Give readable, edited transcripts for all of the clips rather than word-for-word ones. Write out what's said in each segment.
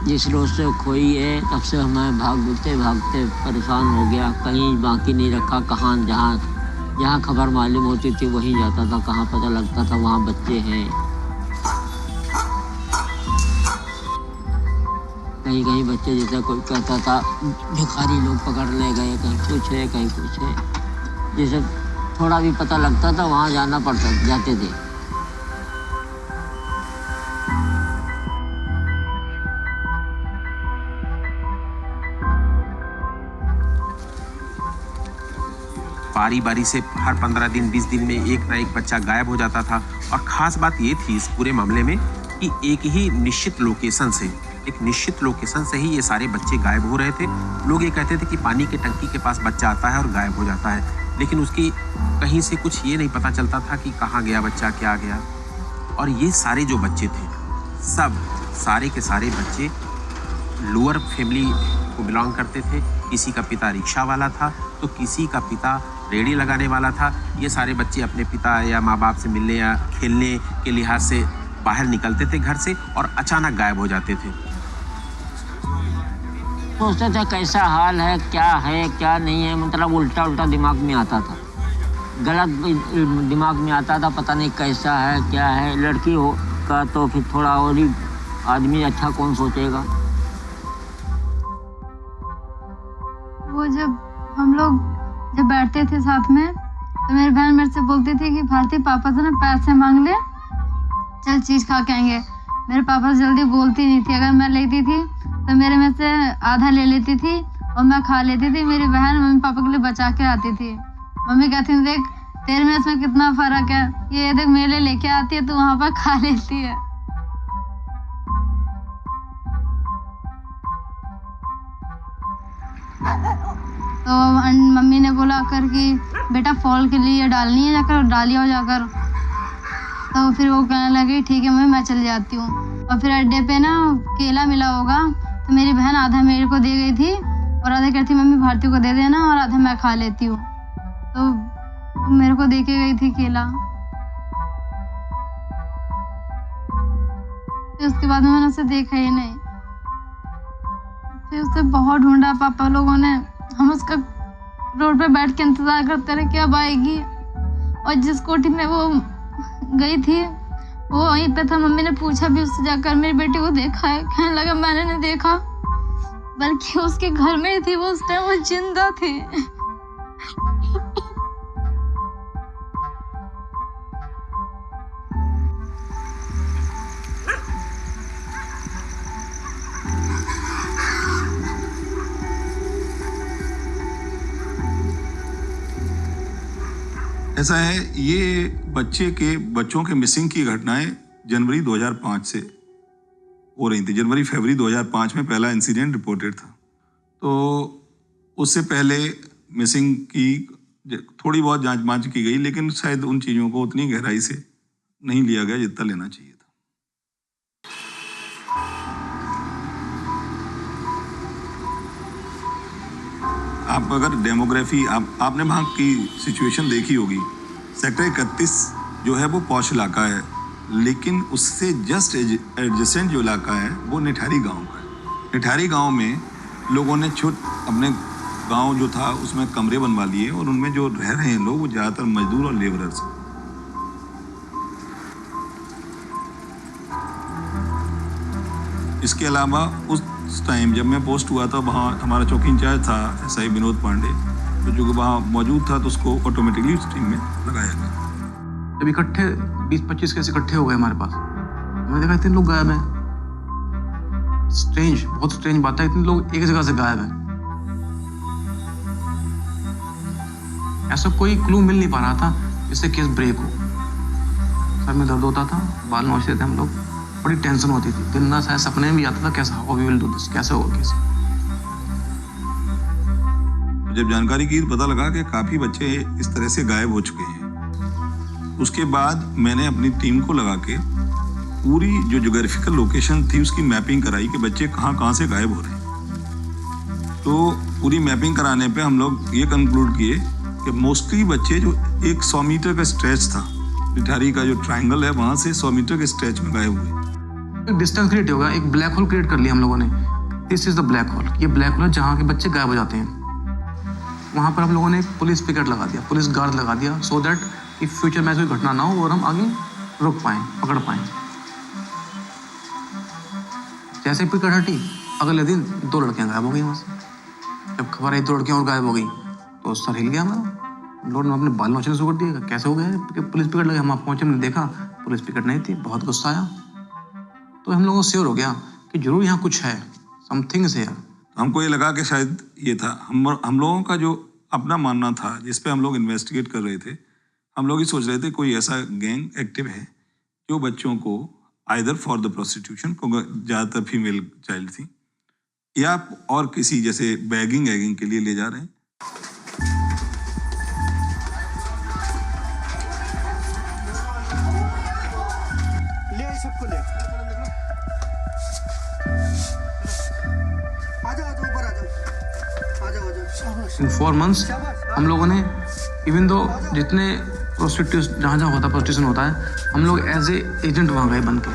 जिस रोज से खोई है तब से मैं भागते भागते परेशान हो गया। कहीं बाकी नहीं रखा, कहाँ जहाँ खबर मालूम होती थी वहीं जाता था, कहाँ पता लगता था वहाँ बच्चे हैं। कहीं कहीं बच्चे जैसे कोई कहता था भिखारी लोग पकड़ ले गए, कहीं कुछ है कहीं कुछ है। जैसे थोड़ा भी पता लगता था वहाँ जाना पड़ता, जाते थे। बारी बारी से हर 15 दिन 20 दिन में एक ना एक बच्चा गायब हो जाता था। और खास बात ये थी इस पूरे मामले में कि एक निश्चित लोकेशन से ही ये सारे बच्चे गायब हो रहे थे। लोग ये कहते थे कि पानी के टंकी के पास बच्चा आता है और गायब हो जाता है, लेकिन उसकी कहीं से कुछ ये नहीं पता चलता था कि कहाँ गया बच्चा, क्या गया। और ये सारे जो बच्चे थे, सब सारे के सारे बच्चे लोअर फैमिली को बिलोंग करते थे। किसी का पिता रिक्शा वाला था तो किसी का पिता रेड़ी लगाने वाला था। ये सारे बच्चे अपने पिता या माँ बाप से मिलने या खेलने के लिहाज से बाहर निकलते थे घर से और अचानक गायब हो जाते थे। सोचते थे कैसा हाल है क्या नहीं है, मतलब उल्टा उल्टा दिमाग में आता था, गलत दिमाग में आता था। पता नहीं कैसा है क्या है। लड़की हो का तो फिर थोड़ा और ही आदमी अच्छा कौन सोचेगा। वो जब हम लोग बैठते थे साथ में तो मेरी बहन मेरे से बोलती थी कि भारती पापा से ना पैसे मांग ले, चल चीज़ खा के आएंगे। मेरे पापा से जल्दी बोलती नहीं थी। अगर मैं लेती थी तो मेरे में से आधा ले लेती थी और मैं खा लेती थी। मेरी बहन मम्मी पापा के लिए बचा के आती थी। मम्मी कहती थी देख तेरे में इसमें कितना फ़र्क है, ये देख मेरे लिए लेके आती है तो वहाँ पर खा लेती है। तो मम्मी ने बोला कर कि बेटा फॉल के लिए डालनी है, जाकर डाली हो जाकर। तो फिर वो कहने लगी ठीक है मम्मी मैं चल जाती हूँ। और फिर अड्डे पे ना केला मिला होगा तो मेरी बहन आधा मेरे को दे गई थी और आधा कहती मम्मी भारती को दे देना और आधा मैं खा लेती हूँ। तो मेरे को दे के गई थी केला। फिर उसके बाद मैंने उसे देखा ही नहीं। फिर उसे बहुत ढूंढा पापा लोगों ने। हम उसका रोड पे बैठ के इंतजार करते रहे कि अब आएगी। और जिस कोठी में वो गई थी वो वहीं पे था। मम्मी ने पूछा भी उससे जाकर मेरी बेटी को देखा है, कहने लगा मैंने नहीं देखा, बल्कि उसके घर में ही थी वो, उस टाइम वो जिंदा थी। ऐसा है, ये बच्चों के मिसिंग की घटनाएं जनवरी 2005 से हो रही थी। फरवरी 2005 में पहला इंसिडेंट रिपोर्टेड था। तो उससे पहले मिसिंग की थोड़ी बहुत जांच की गई, लेकिन शायद उन चीज़ों को उतनी गहराई से नहीं लिया गया जितना लेना चाहिए था। आप अगर डेमोग्राफी आपने वहाँ की सिचुएशन देखी होगी। सेक्टर 31 जो है वो पॉश इलाका है, लेकिन उससे जस्ट एडजेसेंट जो इलाका है वो निठारी गांव का है। निठारी गांव में लोगों ने अपने गांव जो था उसमें कमरे बनवा लिए और उनमें जो रह रहे हैं लोग वो ज़्यादातर मजदूर और लेबरर्स हैं। इसके अलावा उस टाइम जब मैं पोस्ट हुआ था वहाँ हमारा चौकी इंचार्ज था SI विनोद पांडे, तो जो वहाँ मौजूद था तो उसको ऑटोमेटिकली उस टीम में लगाया गया। जब इकट्ठे 20-25 केस इकट्ठे हो गए हमारे पास, मैंने देखा इतने लोग गायब हैं। स्ट्रेंज, बहुत स्ट्रेंज बात है, इतने लोग एक जगह से गायब हैं। ऐसा कोई क्लू मिल नहीं पा रहा था जिससे केस ब्रेक हो। सर में दर्द होता था, बाल नोचते थे हम लोग, बड़ी टेंशन होती थी। दिन रात शायद सपने में भी आता था कैसा how we will do this, कैसे होगा केस। जब जानकारी की पता लगा कि काफ़ी बच्चे इस तरह से गायब हो चुके हैं, उसके बाद मैंने अपनी टीम को लगा के पूरी जो ज्योग्राफिकल लोकेशन थी उसकी मैपिंग कराई कि बच्चे कहाँ से गायब हो रहे हैं। तो पूरी मैपिंग कराने पे हम लोग ये कंक्लूड किए कि मोस्टली बच्चे जो एक 100 मीटर का स्ट्रेच था, निठारी का जो ट्रायंगल है वहाँ से 100 मीटर के स्ट्रेच में गायब हुए। एक डिस्टेंस क्रिएट हो गया, एक ब्लैक होल क्रिएट कर लिया हम लोगों ने। This is the black hole, ये ब्लैक होल है जहाँ के बच्चे गायब हो जाते हैं। वहाँ पर हम लोगों ने पुलिस पिकेट लगा दिया, पुलिस गार्ड लगा दिया, सो दैट कि फ्यूचर में कोई घटना ना हो और हम आगे रुक पाएँ, पकड़ पाएँ। जैसे ही पिकेट हटी, अगले दिन 2 लड़कियां गायब हो गई वहाँ से। जब खबर आई 2 लड़कियां और गायब हो गई तो सर हिल गया हमारा। लोगों ने अपने बाल नोचने शुरू कर दिए, कैसे हो गया कि पुलिस पिकेट लगे। हम आप पहुंचे, हमने देखा पुलिस पिकेट नहीं थी, बहुत गुस्सा आया। तो हम लोगों को श्योर हो गया कि जरूर यहाँ कुछ है, समथिंग इज हियर। हमको ये लगा कि शायद ये था। हम लोगों का जो अपना मानना था, जिस पे हम लोग इन्वेस्टिगेट कर रहे थे, हम लोग ये सोच रहे थे कोई ऐसा गैंग एक्टिव है जो बच्चों को आइदर फॉर द प्रोस्टिट्यूशन, को ज़्यादातर फीमेल चाइल्ड थी, या और किसी जैसे बैगिंग के लिए ले जा रहे हैं। ले सबको ले, आ जाओ ऊपर आ जाओ। इन 4 months हम लोगों ने इवन दो जितने प्रोस्टिट्यूशन जहाँ होता प्रोस्टिट्यूशन होता है, हम लोग एज ए एजेंट वहाँ गए बन के।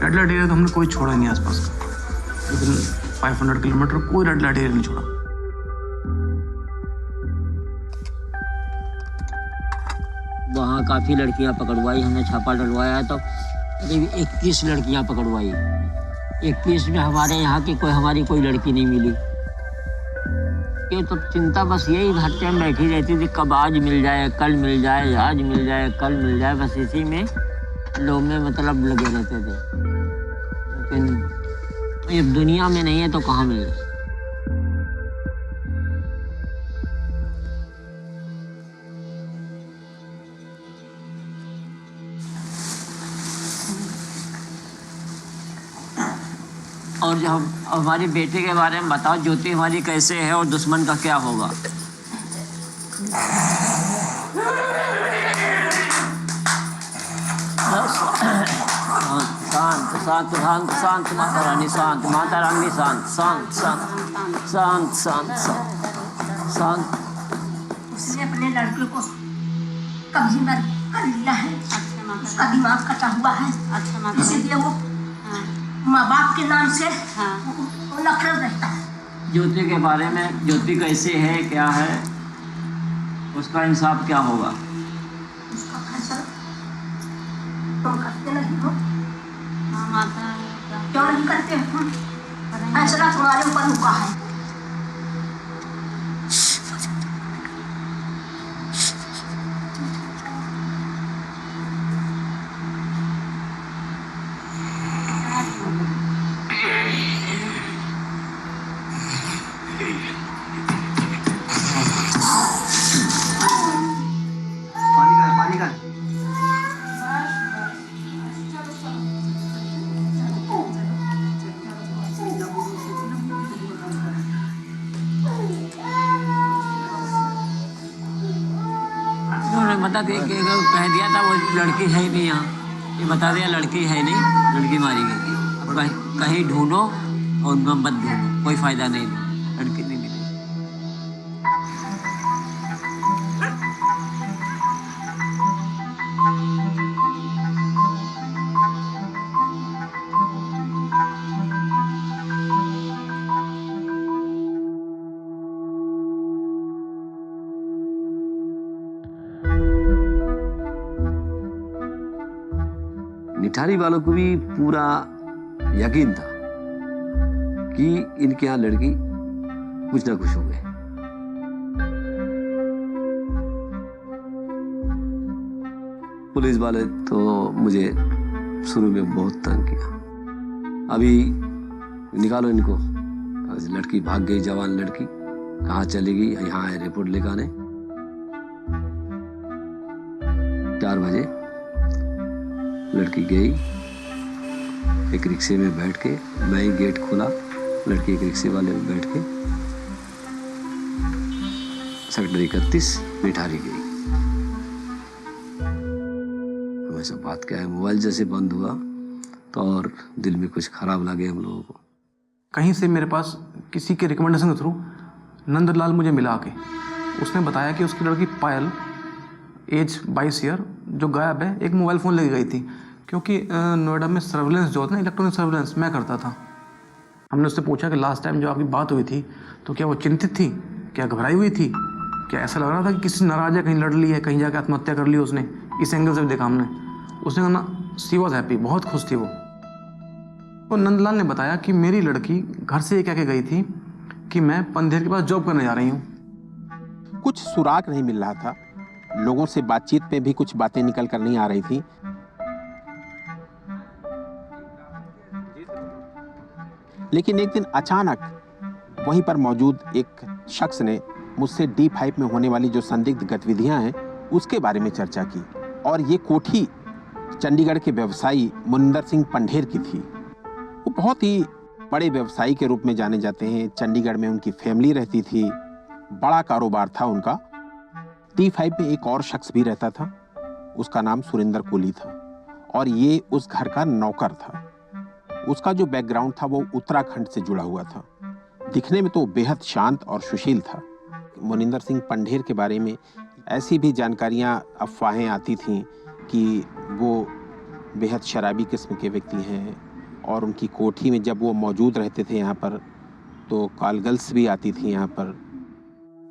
रेड लाइट एरिया तो हमने कोई छोड़ा नहीं आसपास का, लेकिन 500 किलोमीटर कोई रेड लाइट एरिया नहीं छोड़ा। वहाँ काफ़ी लड़कियाँ पकड़वाई, हमने छापा डलवाया तो करीब 21 लड़कियाँ पकड़वाई। 21 में हमारे यहाँ की हमारी कोई लड़की नहीं मिली। ये तो चिंता बस यही हर टाइम बैठी रहती थी, कब आज मिल जाए, कल मिल जाए, आज मिल जाए, कल मिल जाए, बस इसी में लोग में मतलब लगे रहते थे। लेकिन ये दुनिया में नहीं है तो कहाँ मिल जाए। और जो हमारी बेटी के बारे में बताओ, ज्योति हमारी कैसे है और दुश्मन का क्या होगा। शांत शांत शांत शांत, माता रानी शांत, माता रानी शांत, शांत शांत शांत शांत शांत। उसने अपने लड़के को कब्जे में कर लिया है, उसका दिमाग कटा हुआ है, इसीलिए वो माँ बाप के नाम से वो नफरत रहता है। ज्योति के बारे में, ज्योति कैसे है, क्या है, उसका इंसाफ क्या होगा। उसका फैसला तुम करते नहीं हो, क्यों नहीं करते हो? फैसला तुम्हारे ऊपर रुका है। पानी का बता दिया कि कह दिया था वो लड़की है ही नहीं यहाँ, ये बता दिया लड़की है नहीं, लड़की मारी गई। कहीं ढूंढो और मत ढूंढो, कोई फायदा नहीं, लड़की नहीं मिली। निठारी वालों को भी पूरा यकीन था कि इनके यहाँ लड़की कुछ ना कुछ हो गए। पुलिस वाले तो मुझे शुरू में बहुत तंग किया, अभी निकालो इनको। लड़की भाग गई, जवान लड़की कहाँ चली गई, यहाँ आए रिपोर्ट लेकर आने। 4 बजे लड़की गई, एक रिक्शे में बैठ के, मैं ही गेट खोला, लड़की एक रिक्शे वाले में बैठ के सेक्टर 31 निठारी गई। हमेशा बात क्या है, मोबाइल जैसे बंद हुआ तो और दिल में कुछ खराब लगे हम लोगों को। कहीं से मेरे पास किसी के रिकमेंडेशन के थ्रू नंदलाल मुझे मिला के, उसने बताया कि उसकी लड़की पायल एज 22 ईयर जो गायब है, एक मोबाइल फ़ोन लेके गई थी। क्योंकि नोएडा में सर्विलेंस जो होता है ना, इलेक्ट्रॉनिक सर्विलेंस, मैं करता था। हमने उससे पूछा कि लास्ट टाइम जो आपकी बात हुई थी तो क्या वो चिंतित थी, क्या घबराई हुई थी, क्या ऐसा लग रहा था कि किसी नाराज है, कहीं लड़ ली है, कहीं जाकर आत्महत्या कर ली उसने। इस एंगल से भी देखा हमने। उसने कहा ना, सी वॉज हैप्पी, बहुत खुश थी वो। तो नंदलाल ने बताया कि मेरी लड़की घर से ये कह के गई थी कि मैं पंधेर के पास जॉब करने जा रही हूँ। कुछ सुराग नहीं मिल रहा था, लोगों से बातचीत में भी कुछ बातें निकल कर नहीं आ रही थी। लेकिन एक दिन अचानक वहीं पर मौजूद एक शख्स ने मुझसे D5 में होने वाली जो संदिग्ध गतिविधियां हैं उसके बारे में चर्चा की। और ये कोठी चंडीगढ़ के व्यवसायी मुनिंदर सिंह पंढेर की थी। वो बहुत ही बड़े व्यवसायी के रूप में जाने जाते हैं। चंडीगढ़ में उनकी फैमिली रहती थी, बड़ा कारोबार था उनका। D5 में एक और शख्स भी रहता था, उसका नाम सुरेंद्र कोहली था और ये उस घर का नौकर था। उसका जो बैकग्राउंड था वो उत्तराखंड से जुड़ा हुआ था। दिखने में तो बेहद शांत और सुशील था। मुनिंदर सिंह पंढेर के बारे में ऐसी भी जानकारियां, अफवाहें आती थीं कि वो बेहद शराबी किस्म के व्यक्ति हैं और उनकी कोठी में जब वो मौजूद रहते थे यहाँ पर तो कॉल गर्ल्स भी आती थी यहाँ पर।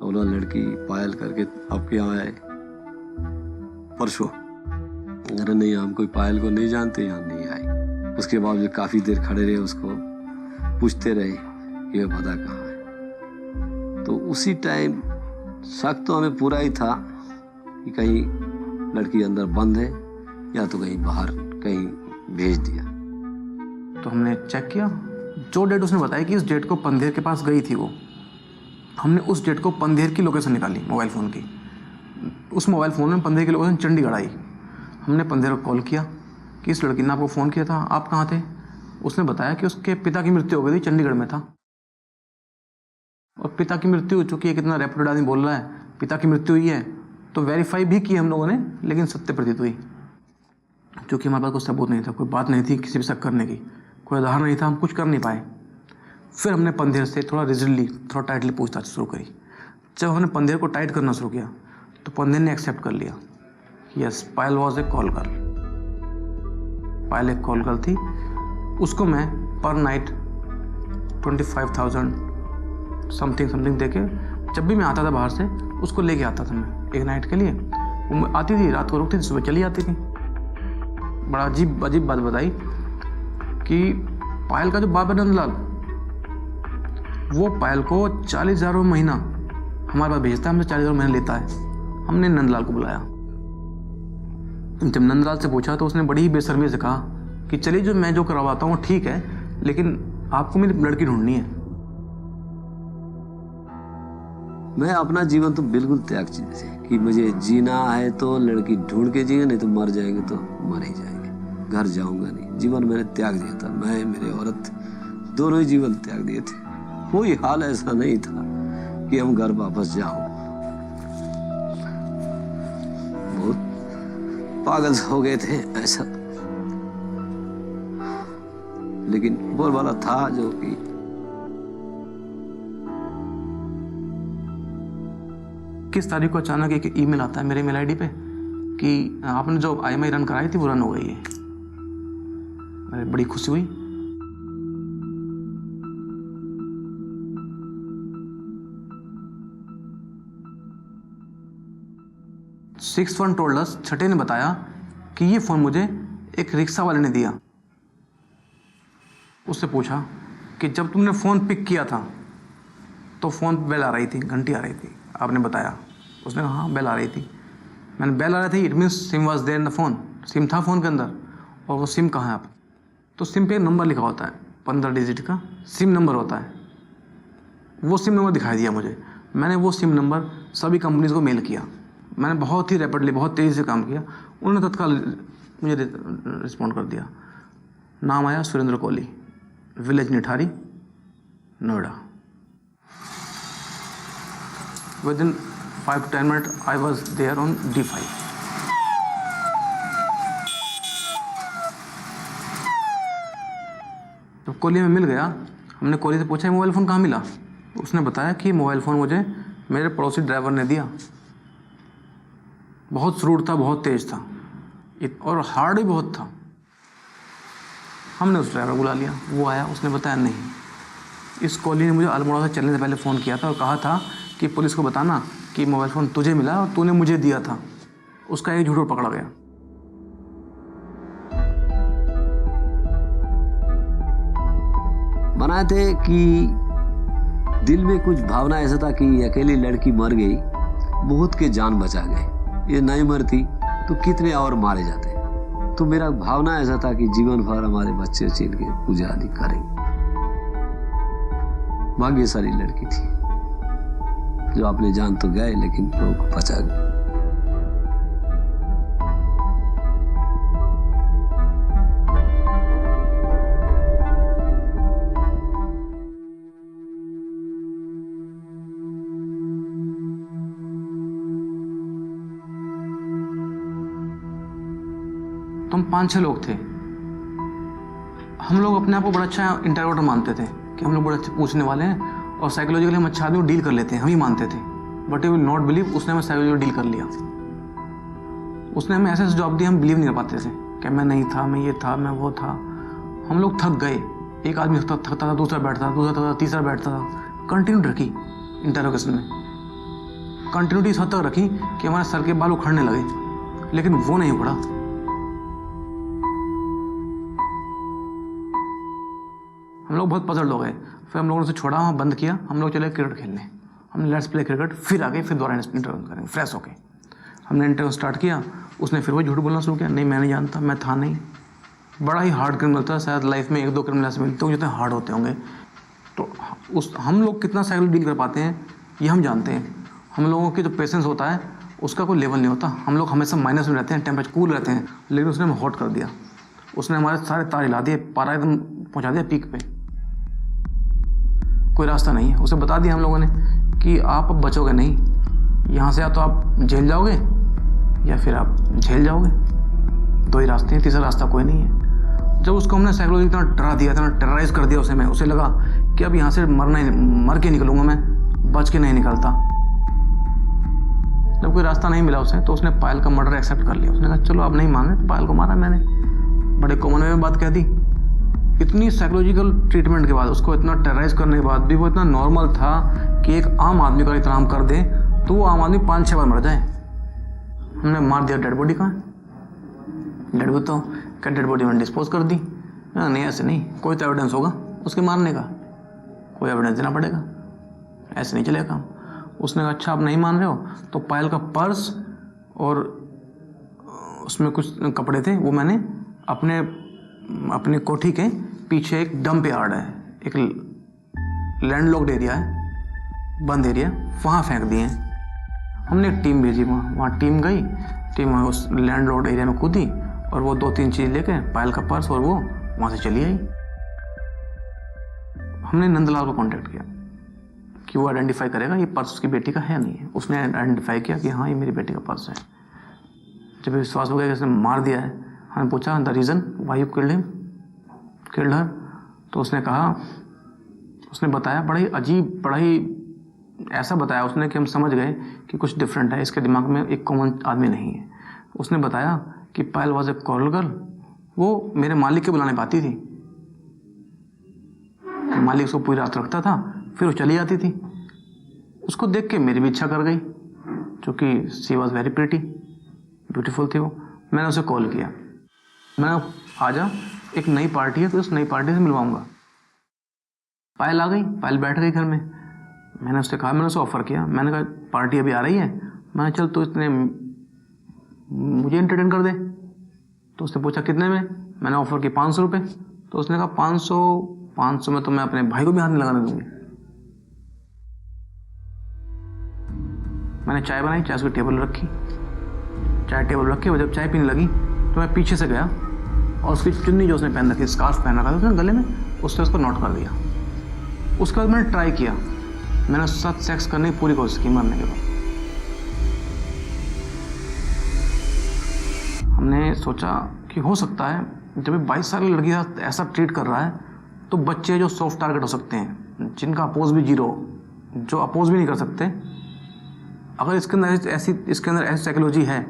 बोला लड़की पायल करके आपके यहाँ आए परसों। अरे नहीं, हम कोई पायल को नहीं जानते, यहाँ नहीं आई। उसके बाद भी काफ़ी देर खड़े रहे, उसको पूछते रहे कि ये पता कहाँ है। तो उसी टाइम शक तो हमें पूरा ही था कि कहीं लड़की अंदर बंद है या तो कहीं बाहर कहीं भेज दिया। तो हमने चेक किया, जो डेट उसने बताई कि इस डेट को पंधेर के पास गई थी वो, हमने उस डेट को पंधेर की लोकेशन निकाली मोबाइल फ़ोन की। उस मोबाइल फ़ोन में पंधेर की लोकेशन चंडीगढ़ आई। हमने पंधेर को कॉल किया कि इस लड़की ने आपको फ़ोन किया था, आप कहाँ थे? उसने बताया कि उसके पिता की मृत्यु हो गई थी, चंडीगढ़ में था। और पिता की मृत्यु हो चुकी है, कितना रेपुटेड आदमी बोल रहा है, पिता की मृत्यु हुई है। तो वेरीफाई भी की हम लोगों ने, लेकिन सत्य प्रतीत हुई। क्योंकि हमारे पास कोई सबूत नहीं था, कोई बात नहीं थी किसी भी शक करने की, कोई आधार नहीं था, हम कुछ कर नहीं पाए। फिर हमने पंधेर से थोड़ा रिजिडली, थोड़ा टाइटली पूछताछ शुरू करी। जब हमने पंधेर को टाइट करना शुरू किया तो पंधेर ने एक्सेप्ट कर लिया, yes Payal was a call girl. Payal एक कॉल गर्ल थी। उसको मैं पर नाइट 25,000 समथिंग दे के जब भी मैं आता था बाहर से उसको लेके आता था मैं एक नाइट के लिए। वो आती थी, रात को रुकती थी, सुबह चली आती थी। बड़ा अजीब बात बताई कि पायल का जो बाप है नंदलाल, वो पायल को 40,000 महीना हमारे पास भेजता है, हमसे 40,000 महीना लेता है। हमने नंदलाल को बुलाया। जब नंदलाल से पूछा तो उसने बड़ी ही बेशर्मी से कहा कि चलिए जो मैं जो करवाता हूँ ठीक है, लेकिन आपको मेरी लड़की ढूंढनी है। मैं अपना जीवन तो बिल्कुल त्याग चीज़ है कि मुझे जीना है तो लड़की ढूंढ के जिएंगे, नहीं तो मर जाएंगे तो मर ही जाएंगे, घर जाऊंगा नहीं। जीवन मैंने त्याग दिया था, मैं मेरे औरत दोनों ही जीवन त्याग दिए थे। कोई हाल ऐसा नहीं था कि हम घर वापस जाओ। बहुत पागल हो गए थे ऐसा, लेकिन बोल वाला था जो कि किस तारीख को अचानक एक ईमेल आता है मेरे ईमेल आईडी पे कि आपने जो IMI रन कराई थी वो रन हो गई है। अरे बड़ी खुशी हुई। सिक्स वन टोल्ड अस, छठे ने बताया कि ये फ़ोन मुझे एक रिक्शा वाले ने दिया। उससे पूछा कि जब तुमने फ़ोन पिक किया था तो फ़ोन पे बेल आ रही थी, घंटी आ रही थी, आपने बताया। उसने कहा हाँ बेल आ रही थी। मैंने बेल आ रही थी, it means SIM was there in the phone, SIM था फ़ोन के अंदर। और वो सिम कहाँ है आप? तो सिम पे नंबर लिखा होता है, 15 डिजिट का सिम नंबर होता है। वो सिम नंबर दिखाई दिया मुझे। मैंने वो सिम नंबर सभी कंपनीज़ को मेल किया। मैंने बहुत ही रैपिडली, बहुत तेज़ी से काम किया। उन्होंने तत्काल मुझे रिस्पॉन्ड कर दिया। नाम आया Surendra Kohli, village Nithari, Noida. Within 5 to 10 minutes, I was there on D5. जब कोहली में मिल गया, हमने कोहली से पूछा मोबाइल फ़ोन कहाँ मिला। उसने बताया कि मोबाइल फ़ोन मुझे मेरे पड़ोसी ड्राइवर ने दिया। बहुत श्रूड था, बहुत तेज था और हार्ड भी बहुत था। हमने उस ड्राइवर बुला लिया, वो आया, उसने बताया नहीं। इस कॉली ने मुझे अल्मोड़ा से चलने से पहले फ़ोन किया था और कहा था कि पुलिस को बताना कि मोबाइल फ़ोन तुझे मिला और तूने मुझे दिया था। उसका एक झूठ पकड़ा गया। बनाए थे कि दिल में कुछ भावना ऐसा था कि अकेली लड़की मर गई, बहुत के जान बचा गए, ये नहीं मरती तो कितने और मारे जाते। तो मेरा भावना ऐसा था कि जीवन भर हमारे बच्चे चीन के पूजा आदि करेंगे। भाग्यशाली लड़की थी जो अपने जान तो गए लेकिन लोगों को बचा गए। तो हम 5-6 लोग थे। हम लोग अपने आप को बड़ा अच्छा इंटरव्यूअर मानते थे कि हम लोग बड़े अच्छे पूछने वाले हैं और साइकोलॉजिकली हम अच्छा आदमी को डील कर लेते हैं, हम ही मानते थे। But you will not believe, उसने हमें साइकोलॉजिकली डील कर लिया। उसने हमें ऐसे जॉब दिया, हम बिलीव नहीं कर पाते थे कि मैं नहीं था, मैं ये था, मैं वो था। हम लोग थक गए। एक आदमी थकता था, दूसरा बैठता था, दूसरा थकता, तीसरा बैठता था। कंटिन्यू रखी इंटरोगेशन में, कंटिन्यूटी इस हद तक रखी कि हमारे सर के बाल उखड़ने लगे, लेकिन वो नहीं उखड़ा। हम लोग बहुत पजल हो गए। फिर हम लोगों ने उसे छोड़ा, वहाँ बंद किया, हम लोग चले क्रिकेट खेलने। हमने लेट्स प्ले क्रिकेट, फिर आ गए, फिर दोबारा इंटरव्यू करेंगे फ्रेश होके। हमने इंटरव्यू स्टार्ट किया, उसने फिर वो झूठ बोलना शुरू किया, नहीं मैं नहीं जानता, मैं था नहीं। बड़ा ही हार्ड क्रिमिनल था, शायद लाइफ में 1-2 क्रिमिनल ऐसे मिलते होंगे जितने हार्ड होते होंगे। तो हम लोग कितना साइकिल डील कर पाते हैं ये हम जानते हैं। हम लोगों की जो पेशेंस होता है उसका कोई लेवल नहीं होता। हम लोग हमेशा माइनस में रहते हैं, टेम्परेचर कूल रहते हैं, लेकिन उसने हमें हॉट कर दिया। उसने हमारे सारे तार हिला दिए, पारा एकदम पहुँचा दिया पीक पे। कोई रास्ता नहीं है। उसे बता दिया हम लोगों ने कि आप अब बचोगे नहीं, यहाँ से या तो आप जेल जाओगे या फिर आप झेल जाओगे, 2 ही रास्ते हैं, तीसरा रास्ता कोई नहीं है। जब उसको हमने साइकोलॉजी इतना डरा दिया, इतना टेरराइज कर दिया उसे लगा कि अब यहाँ से मर के निकलूंगा मैं, बच के नहीं निकलता। जब कोई रास्ता नहीं मिला उसे, तो उसने पायल का मर्डर एक्सेप्ट कर लिया। उसने कहा चलो आप नहीं मान रहे तो पायल को मारा मैंने। बड़े कॉमन वे में बात कह दी। इतनी साइकोलॉजिकल ट्रीटमेंट के बाद, उसको इतना टेरराइज करने के बाद भी वो इतना नॉर्मल था कि एक आम आदमी का इतना हम कर दे तो वो आम आदमी 5-6 बार मर जाए। हमने मार दिया। डेड बॉडी कहाँ है? डेड बॉडी तो क्या डेड बॉडी मैंने डिस्पोज कर दी? नहीं ऐसे नहीं, कोई तो एविडेंस होगा उसके मारने का, कोई एविडेंस देना पड़ेगा, ऐसे नहीं चलेगा काम। उसने कहा अच्छा आप नहीं मान रहे हो तो पायल का पर्स और उसमें कुछ कपड़े थे, वो मैंने अपने कोठी के पीछे एक डंप यार्ड है, एक लैंडलॉक्ड एरिया है, बंद एरिया, वहाँ फेंक दिए। हमने एक टीम भेजी, वहाँ टीम गई, टीम उस लैंडलॉक्ड एरिया में कूदी और वो 2-3 चीज़ लेके, पायल का पर्स और वो वहाँ से चली आई। हमने नंदलाल को कांटेक्ट किया कि वो आइडेंटिफाई करेगा ये पर्स उसकी बेटी का है नहीं है। उसने आइडेंटिफाई किया कि हाँ ये मेरी बेटी का पर्स है। जब विश्वास हो गया कि उसने मार दिया है, हमने पूछा the reason why you killed her, तो उसने कहा, उसने बताया बड़ा ही अजीब, बड़ा ही ऐसा बताया उसने कि हम समझ गए कि कुछ डिफरेंट है, इसके दिमाग में एक कॉमन आदमी नहीं है। उसने बताया कि पायल वॉज ए कोरल गर्ल, वो मेरे मालिक के बुलाने पाती थी, मालिक उसको पूरी रात रखता था, फिर वो चली जाती थी। उसको देख के मेरी भी इच्छा कर गई, क्योंकि सी वॉज वेरी प्रिटी, ब्यूटीफुल थी वो। मैंने उसे कॉल किया, मैंने आजा एक नई पार्टी है तो उस नई पार्टी से मिलवाऊंगा। पायल आ गई, पायल बैठ गई घर में। मैंने उससे कहा, मैंने उसे ऑफर किया, मैंने कहा पार्टी अभी आ रही है, मैंने चल तो इतने मुझे एंटरटेन कर दे। तो उसने पूछा कितने में, मैंने ऑफर की 500 रुपये। तो उसने कहा 500 में तो मैं अपने भाई को भी हाथ नहीं लगाने दूंगी। मैंने चाय बनाई, चाय उसकी टेबल रखी, चाय टेबल रखी। वो जब चाय पीने लगी तो मैं पीछे से गया और उसकी चुन्नी जो उसने पहन रखी, स्कार्फ पहन रखा था उसने गले में, उसने उसको नोट कर दिया। उसके बाद मैंने ट्राई किया, मैंने उसके साथ सेक्स करने की पूरी कोशिश की मरने के बाद। हमने सोचा कि हो सकता है जब 22 साल की लड़की साथ ऐसा ट्रीट कर रहा है तो बच्चे जो सॉफ्ट टारगेट हो सकते हैं, जिनका अपोज भी 0, जो अपोज भी नहीं कर सकते, अगर इसके अंदर ऐसी साइकोलॉजी है,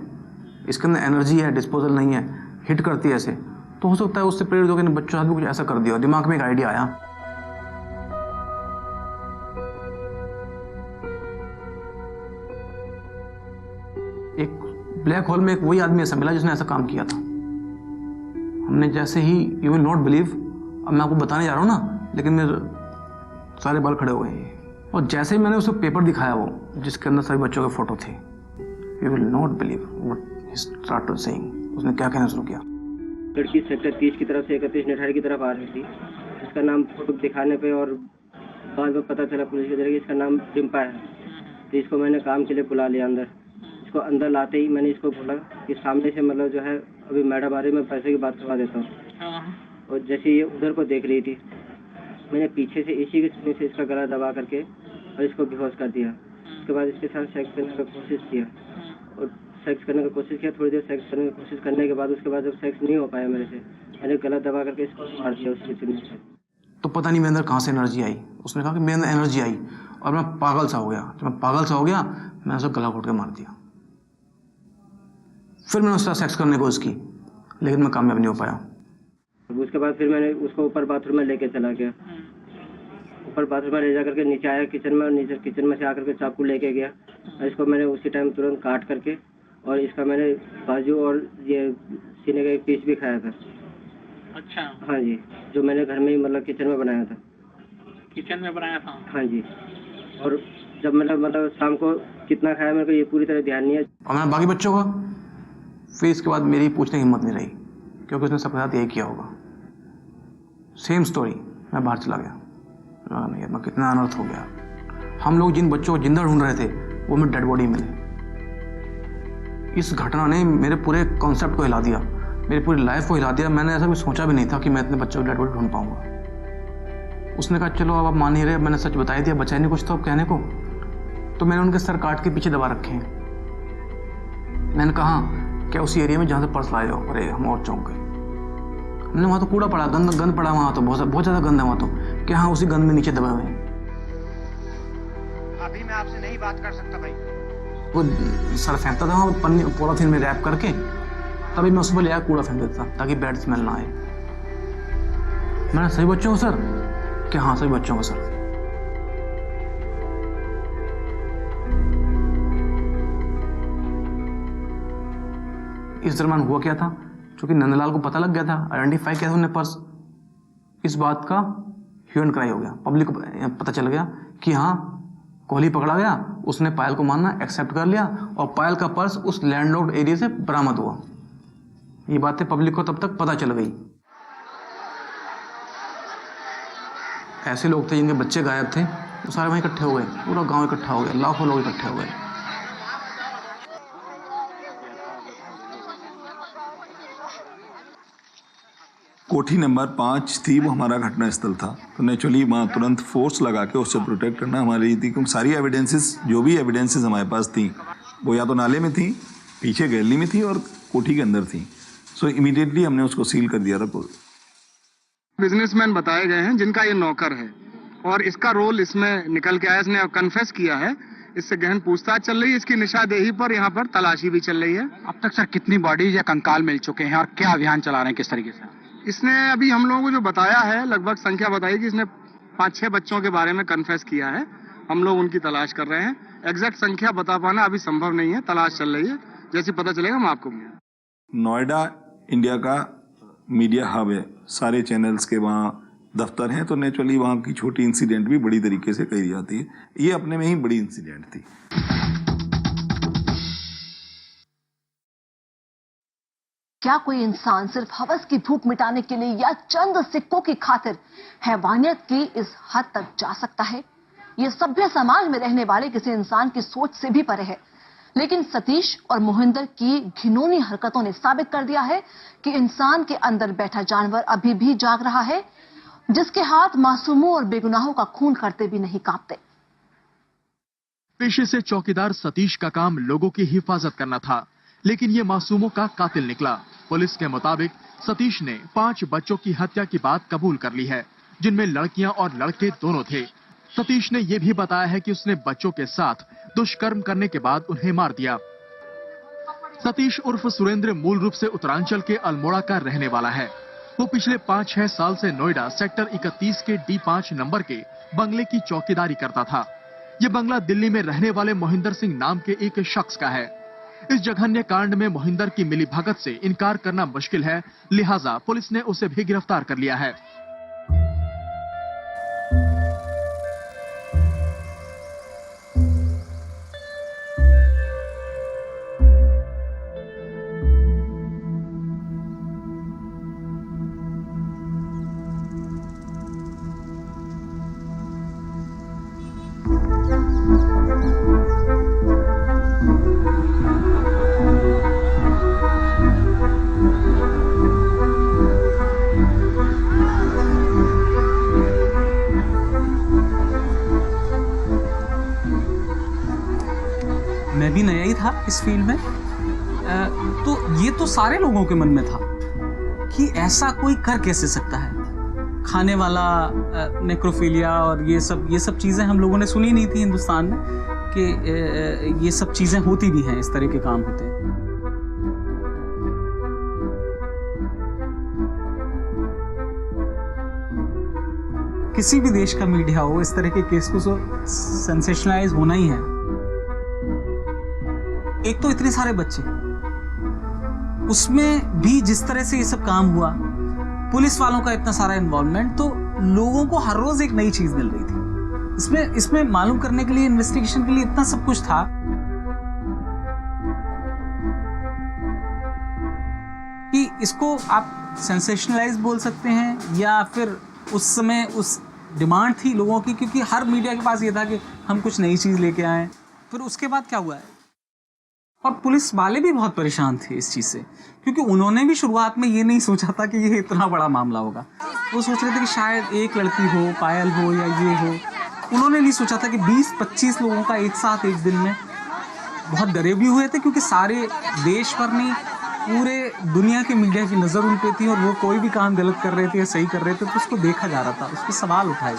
इसके अंदर एनर्जी है, डिस्पोजल नहीं है, हिट करती है ऐसे, तो हो सकता है उससे प्रेरित होकर इन बच्चों के साथ भी कुछ ऐसा कर दिया, दिमाग में एक आइडिया आया। एक ब्लैक होल में एक वही आदमी ऐसा मिला जिसने ऐसा काम किया था। हमने जैसे ही, यू विल नॉट बिलीव, अब मैं आपको बताने जा रहा हूँ ना, लेकिन मेरे सारे बाल खड़े हो गए। और जैसे ही मैंने उसको पेपर दिखाया वो जिसके अंदर सभी बच्चों के फोटो थे, you will not believe what he started saying. उसने क्या कहना शुरू किया। लड़की सेक्टर 30 की तरफ से 31 निठारी की तरफ आ रही थी। इसका नाम फोटो दिखाने पे और बाद में पता चला पुलिस के जरिए इसका नाम डिम्पा है। तो इसको मैंने काम के लिए बुला लिया अंदर। इसको अंदर लाते ही मैंने इसको बोला कि सामने से मतलब जो है अभी मैडम आ रही, मैं पैसे की बात करवा देता हूँ। और जैसे ये उधर को देख रही थी, मैंने पीछे से इसी के चुने से इसका गला दबा करके और इसको बेहोश कर दिया। उसके बाद इसके साथ सेक्स करने का कोशिश किया और सेक्स करने का कोशिश किया। थोड़ी देर सेक्स करने की कोशिश करने के बाद उसके बाद जब सेक्स नहीं हो पाया मेरे से, मैंने गला दबा करके इसको मार दिया उसके चुने से। तो पता नहीं मेरे अंदर कहाँ से एनर्जी आई। उसने कहा कि मेरे अंदर एनर्जी आई और मैं पागल सा हो गया। जब मैं पागल सा हो गया, मैंने उसको गला घोट के मार दिया। फिर मैंने उसके साथ सेक्स करने की कोशिश की, लेकिन मैं कामयाब नहीं हो पाया। उसके बाद फिर मैंने उसको ऊपर बाथरूम में लेके चला गया। ऊपर बाथरूम में ले जा करके नीचे आया किचन में, और नीचे किचन में से आकर के चाकू लेके गया और इसको मैंने उसी टाइम तुरंत काट करके और इसका मैंने बाजू और ये सीने का एक पीस भी खाया था। अच्छा। हाँ जी, जो मैंने घर में ही मतलब किचन में बनाया था। किचन में बनाया था? हाँ जी। और जब मतलब शाम को कितना खाया मेरे को ये पूरी तरह ध्यान नहीं है। और मैंने बाकी बच्चों का फिर इसके बाद मेरी पूछने की हिम्मत नहीं रही, क्योंकि उसने सबके साथ यही किया होगा। Same story. मैं बाहर चला गया। नहीं, मैं कितना अनर्थ हो गया। हम लोग जिन बच्चों को जिंदा ढूंढ रहे थे वो में डेड बॉडी मिली। इस घटना ने मेरे पूरे कॉन्सेप्ट को हिला दिया, मेरी पूरी लाइफ को हिला दिया। मैंने ऐसा भी सोचा भी नहीं था कि मैं इतने बच्चों को डेड बॉडी ढूंढ पाऊंगा। उसने कहा चलो अब आप मान ही रहे, मैंने सच बता ही दिया, बचा नहीं कुछ तो अब कहने को। तो मैंने उनके सर काट के पीछे दबा रखे हैं। मैंने कहा क्या उसी एरिया में जहाँ से पर्स लाए हो? अरे हम और चौंक गए। हमने वहाँ तो कूड़ा पड़ा, गंद पड़ा वहाँ तो, बहुत ज़्यादा गंद है वहाँ तो, कि हाँ उसी गंद में नीचे दबे हुए हैं। अभी मैं आपसे नहीं बात कर सकता भाई। वो सर फेंकता था वहाँ पन्नी पॉलीथीन में रैप करके, तभी मैं उस पर ले आया कूड़ा फेंक देता ताकि बैड स्मेल ना आए। मैंने सभी बच्चों को सर? कि हाँ सभी बच्चों को सर। इस दरम्यान हुआ क्या था, क्योंकि नंदलाल को पता लग गया था, आइडेंटिफाई किया था उन्होंने पर्स। इस बात का ह्यू एंड क्राई हो गया, पब्लिक को पता चल गया कि हाँ कोहली पकड़ा गया। उसने पायल को मानना एक्सेप्ट कर लिया और पायल का पर्स उस लैंडलॉक्ड एरिया से बरामद हुआ। ये बातें पब्लिक को तब तक पता चल गई। ऐसे लोग थे जिनके बच्चे गायब थे, वो सारे वहीं इकट्ठे हो गए, पूरा गांव इकट्ठा हो गया, लाखों लोग इकट्ठे हो गए। कोठी नंबर 5 थी, वो हमारा घटना स्थल था। तो नेचुरली वहाँ तुरंत फोर्स लगा के उससे प्रोटेक्ट करना हमारी थी, क्योंकि सारी एविडेंसेस, जो भी एविडेंसेस हमारे पास थी, वो या तो नाले में थी, पीछे गैलरी में थी और कोठी के अंदर थी। सो इमीडिएटली हमने उसको सील कर दिया था। बिजनेसमैन बताए गए हैं जिनका ये नौकर है और इसका रोल इसमें निकल के आया। इसने कन्फेस किया है, इससे गहन पूछताछ चल रही है, इसकी निशादेही पर यहाँ पर तलाशी भी चल रही है। अब तक सर कितनी बॉडीज या कंकाल मिल चुके हैं और क्या अभियान चला रहे हैं, किस तरीके से? इसने अभी हम लोगों को जो बताया है, लगभग संख्या बताई कि इसने 5-6 बच्चों के बारे में कन्फेस किया है। हम लोग उनकी तलाश कर रहे हैं। एग्जैक्ट संख्या बता पाना अभी संभव नहीं है, तलाश चल रही है। जैसे पता चलेगा हम आपको। नोएडा इंडिया का मीडिया हब है, सारे चैनल्स के वहाँ दफ्तर हैं, तो नेचुरली वहाँ की छोटी इंसिडेंट भी बड़ी तरीके से कही जाती है। ये अपने में ही बड़ी इंसिडेंट थी। क्या कोई इंसान सिर्फ हवस की भूख मिटाने के लिए या चंद सिक्कों की खातिर हैवानियत की इस हद तक जा सकता है? यह सभ्य समाज में रहने वाले किसी इंसान की सोच से भी परे है। लेकिन सतीश और मोहिंदर की घिनौनी हरकतों ने साबित कर दिया है कि इंसान के अंदर बैठा जानवर अभी भी जाग रहा है, जिसके हाथ मासूमों और बेगुनाहों का खून करते भी नहीं कांपते। पेशे से चौकीदार सतीश का काम लोगों की हिफाजत करना था, लेकिन ये मासूमों का कातिल निकला। पुलिस के मुताबिक सतीश ने 5 बच्चों की हत्या की बात कबूल कर ली है, जिनमें लड़कियां और लड़के दोनों थे। सतीश ने यह भी बताया है कि उसने बच्चों के साथ दुष्कर्म करने के बाद उन्हें मार दिया। सतीश उर्फ सुरेंद्र मूल रूप से उत्तरांचल के अल्मोड़ा का रहने वाला है। वो पिछले 5-6 साल से नोएडा सेक्टर 31 के D5 नंबर के बंगले की चौकीदारी करता था। ये बंगला दिल्ली में रहने वाले मोहिंदर सिंह नाम के एक शख्स का है। इस जघन्य कांड में मोहिंदर की मिलीभगत से इनकार करना मुश्किल है, लिहाजा पुलिस ने उसे भी गिरफ्तार कर लिया है। मैं भी नया ही था इस फील्ड में, तो ये तो सारे लोगों के मन में था कि ऐसा कोई कर कैसे सकता है। खाने वाला नेक्रोफिलिया और ये सब चीज़ें हम लोगों ने सुनी नहीं थी हिंदुस्तान में कि ये सब चीज़ें होती भी हैं, इस तरह के काम होते हैं। किसी भी देश का मीडिया हो, इस तरह के केस को सेंसेशनलाइज होना ही है। एक तो इतने सारे बच्चे, उसमें भी जिस तरह से ये सब काम हुआ, पुलिस वालों का इतना सारा इन्वॉल्वमेंट, तो लोगों को हर रोज एक नई चीज मिल रही थी। इसमें मालूम करने के लिए, इन्वेस्टिगेशन के लिए इतना सब कुछ था कि इसको आप सेंसेशनलाइज बोल सकते हैं या फिर उस समय उस डिमांड थी लोगों की, क्योंकि हर मीडिया के पास ये था कि हम कुछ नई चीज लेके आए। फिर उसके बाद क्या हुआ है, और पुलिस वाले भी बहुत परेशान थे इस चीज़ से, क्योंकि उन्होंने भी शुरुआत में ये नहीं सोचा था कि ये इतना बड़ा मामला होगा। वो सोच रहे थे कि शायद एक लड़की हो, पायल हो या ये हो। उन्होंने नहीं सोचा था कि 20-25 लोगों का एक साथ एक दिन में। बहुत डरे भी हुए थे, क्योंकि सारे देश पर नहीं, पूरे दुनिया के मीडिया की नज़र उन पे थी, और वो कोई भी काम गलत कर रहे थे या सही कर रहे थे तो उसको देखा जा रहा था, उस पर सवाल उठाए।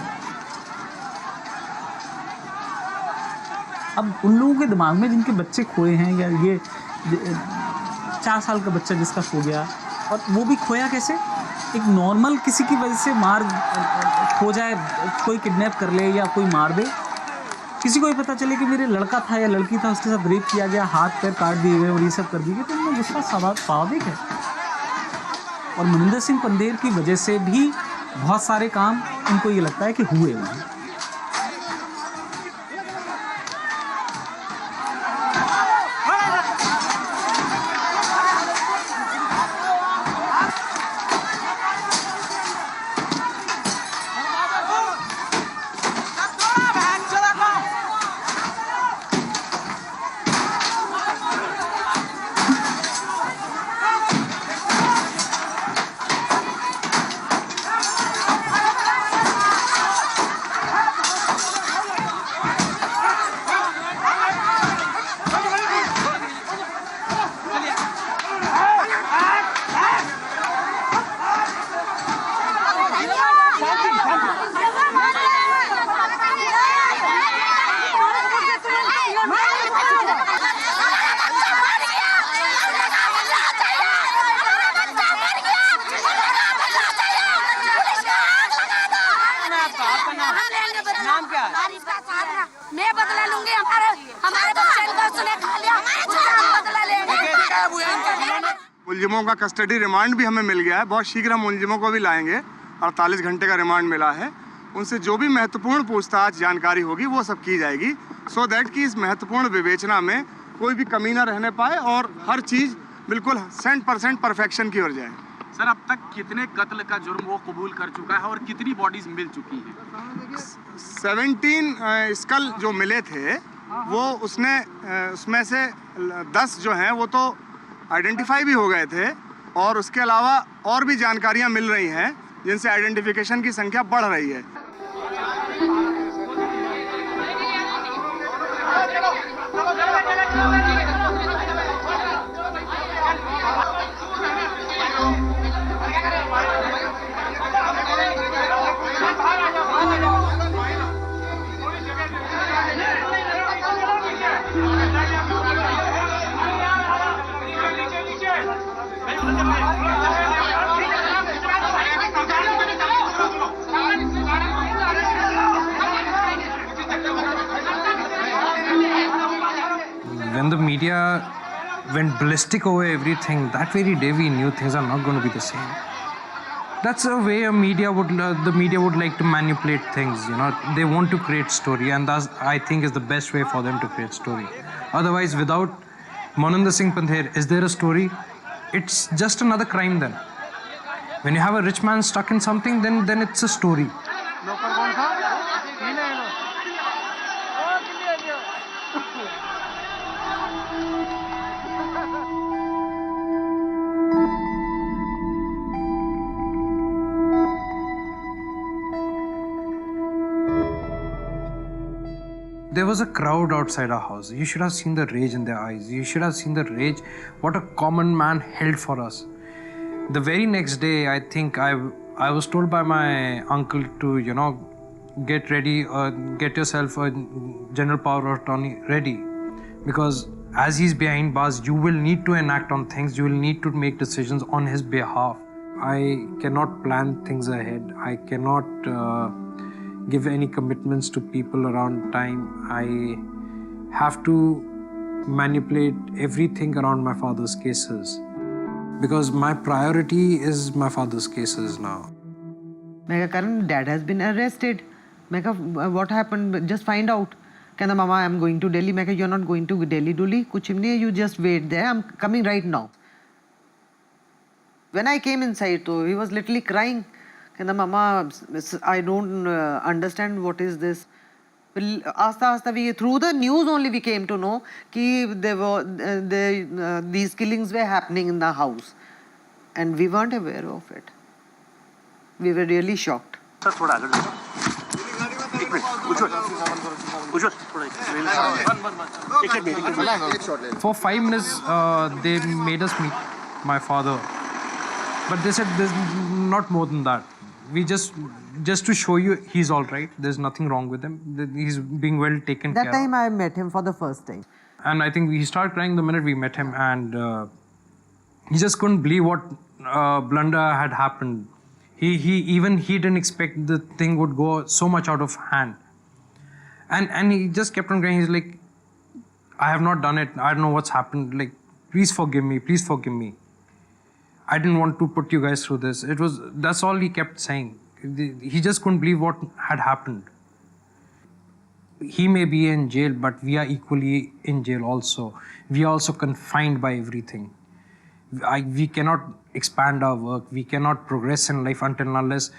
अब उन लोगों के दिमाग में जिनके बच्चे खोए हैं, या ये 4 साल का बच्चा जिसका खो गया, और वो भी खोया कैसे, एक नॉर्मल किसी की वजह से खो जाए, कोई किडनैप कर ले या कोई मार दे, किसी को भी पता चले कि मेरे लड़का था या लड़की था, उसके साथ रेप किया गया, हाथ पैर काट दिए गए और ये सब कर दिए गए, तो उनमें गुस्सा स्वाभाविक है। और मनिंदर सिंह पंदेर की वजह से भी बहुत सारे काम उनको ये लगता है कि हुए हैं। मैं बदला लूंगी, हमारे बच्चे ने खा लिया, बदला लेंगे। मुलजिमों का कस्टडी रिमांड भी हमें मिल गया है, बहुत शीघ्र हम मुलजिमों को भी लाएंगे। 48 घंटे का रिमांड मिला है, उनसे जो भी महत्वपूर्ण पूछताछ जानकारी होगी वो सब की जाएगी, सो दैट कि इस महत्वपूर्ण विवेचना में कोई भी कमी ना रहने पाए और हर चीज़ बिल्कुल 100% परफेक्शन की ओर जाए। सर, अब तक कितने कत्ल का जुर्म वो कबूल कर चुका है और कितनी बॉडीज मिल चुकी हैं? 17 स्कल जो मिले थे वो उसमें से 10 जो हैं वो तो आइडेंटिफाई भी हो गए थे, और उसके अलावा और भी जानकारियां मिल रही हैं जिनसे आइडेंटिफिकेशन की संख्या बढ़ रही है। went ballistic over everything, that very day we knew things are not going to be the same. That's a way the media would like to manipulate things, you know. They want to create story, and that I think is the best way for them to create story. Otherwise, without Maninder Singh Pandher, is there a story? It's just another crime then. When you have a rich man stuck in something, then it's a story. There was a crowd outside our house. You should have seen the rage in their eyes. You should have seen the rage what a common man held for us. The very next day, I think I was told by my uncle to, you know, get ready, get yourself a general power of attorney ready. Because as he's behind bars, you will need to enact on things. You will need to make decisions on his behalf. I cannot plan things ahead. I cannot give any commitments to people around time. I have to manipulate everything around my father's cases because my priority is my father's cases now. मैं कहा Karan, dad has been arrested. मैं कहा what happened? Just find out. कहना mama I'm going to Delhi. मैं कहा you're not going to Delhi Dully. कुछ नहीं है. You just wait there. I'm coming right now. When I came inside, तो he was literally crying. कहना mama I don't understand what is this. आस्ता आस्ता we through the news only we came to know कि there were these killings were happening in the house and we weren't aware of it. We were really shocked. Sir थोड़ा आगे For 5 minutes they made us meet my father, but they said there's not more than that. We just to show you he's all right. There's nothing wrong with him. He's being well taken care of. That time I met him for the first time. And I think he started crying the minute we met him, and he just couldn't believe what blunder had happened. He didn't expect the thing would go so much out of hand. And he just kept on crying. He's like, I have not done it. I don't know what's happened. Like, please forgive me. Please forgive me. I didn't want to put you guys through this. That's all he kept saying. He just couldn't believe what had happened. He may be in jail, but we are equally in jail also. We are also confined by everything. We cannot expand our work. We cannot progress in life until unless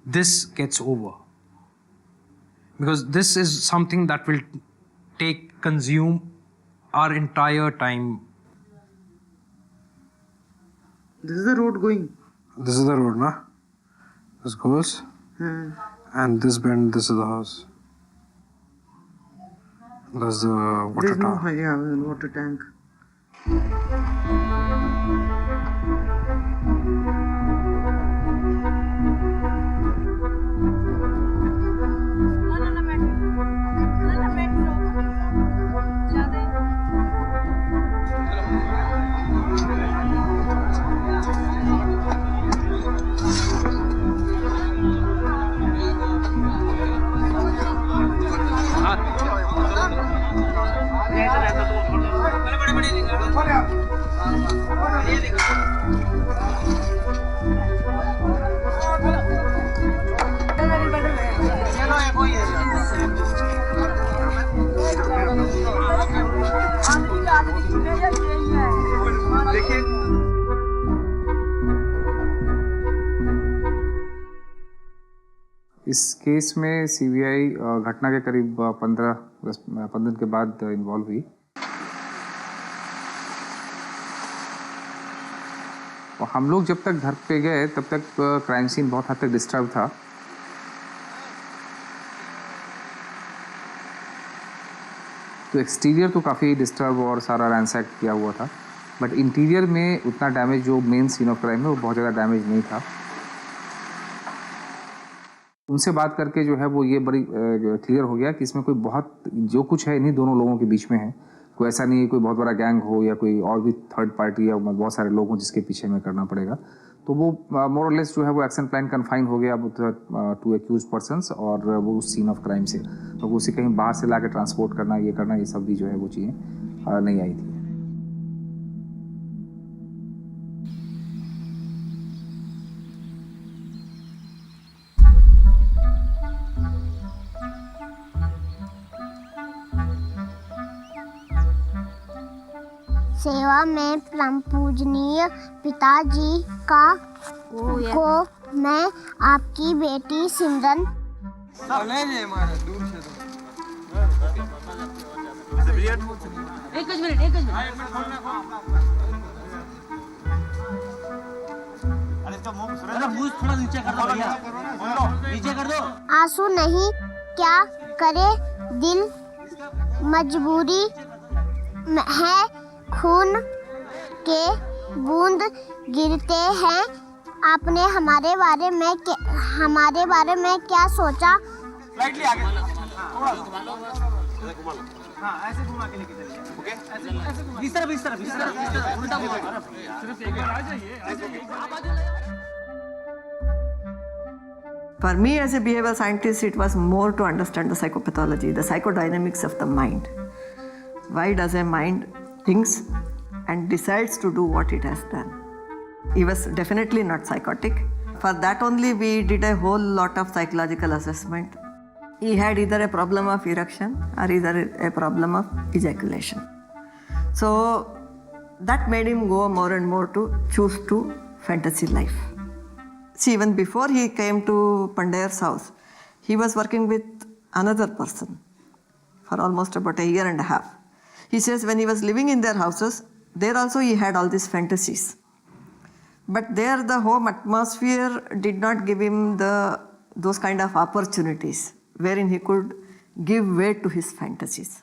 this gets over. Because this is something that will consume our entire time. This is the road going. This is the road, na? This goes. And this bend, this is the house. That's the water tank. There's no water tank. इस case में CBI घटना के करीब 15 दिन के बाद involve हुई और हम लोग जब तक घर पे गए तब तक क्राइम सीन बहुत हद तक डिस्टर्ब था। तो एक्सटीरियर तो काफ़ी डिस्टर्ब और सारा रैंसैक किया हुआ था, बट इंटीरियर में उतना डैमेज जो मेन सीन ऑफ क्राइम है वो बहुत ज़्यादा डैमेज नहीं था। उनसे बात करके जो है वो ये बड़ी क्लियर हो गया कि इसमें कोई बहुत जो कुछ है इन्हीं दोनों लोगों के बीच में है। कोई ऐसा नहीं है कोई बहुत बड़ा गैंग हो या कोई और भी थर्ड पार्टी या बहुत सारे लोग हों जिसके पीछे में करना पड़ेगा। तो वो मोर और लेस जो है वो एक्शन प्लान कन्फाइन हो गया टू एक्यूज पर्सनस और वो उस सीन ऑफ क्राइम से, तो उसे कहीं बाहर से ला के ट्रांसपोर्ट करना ये सब भी जो है वो चीज़ें नहीं आई थी। सेवा में परम पूजनीय पिताजी को मैं आपकी बेटी सिमरन एक मिनट थोड़ा नीचे कर दो भैया, नीचे कर दो। आंसू नहीं क्या करे दिल मजबूरी है, खून के बूंद गिरते हैं। आपने हमारे बारे में क्या सोचा? स्लाइडली आगे थोड़ा हाँ ऐसे घुमा के लेके चलिए, ओके ऐसे इस तरफ उल्टा घुमा, सिर्फ एक बार आ जाइए। For me as a behavioral scientist, it was more to understand the psychopathology, the psychodynamics of the mind. Why does a mind thinks and decides to do what it has done? He was definitely not psychotic. For that only we did a whole lot of psychological assessment. He had either a problem of erection or either a problem of ejaculation. So that made him go more and more to choose to fantasy life. See, even before he came to Pandayar's house, he was working with another person for almost about a year and a half. He says when he was living in their houses, there also he had all these fantasies. But there the home atmosphere did not give him those kind of opportunities wherein he could give way to his fantasies.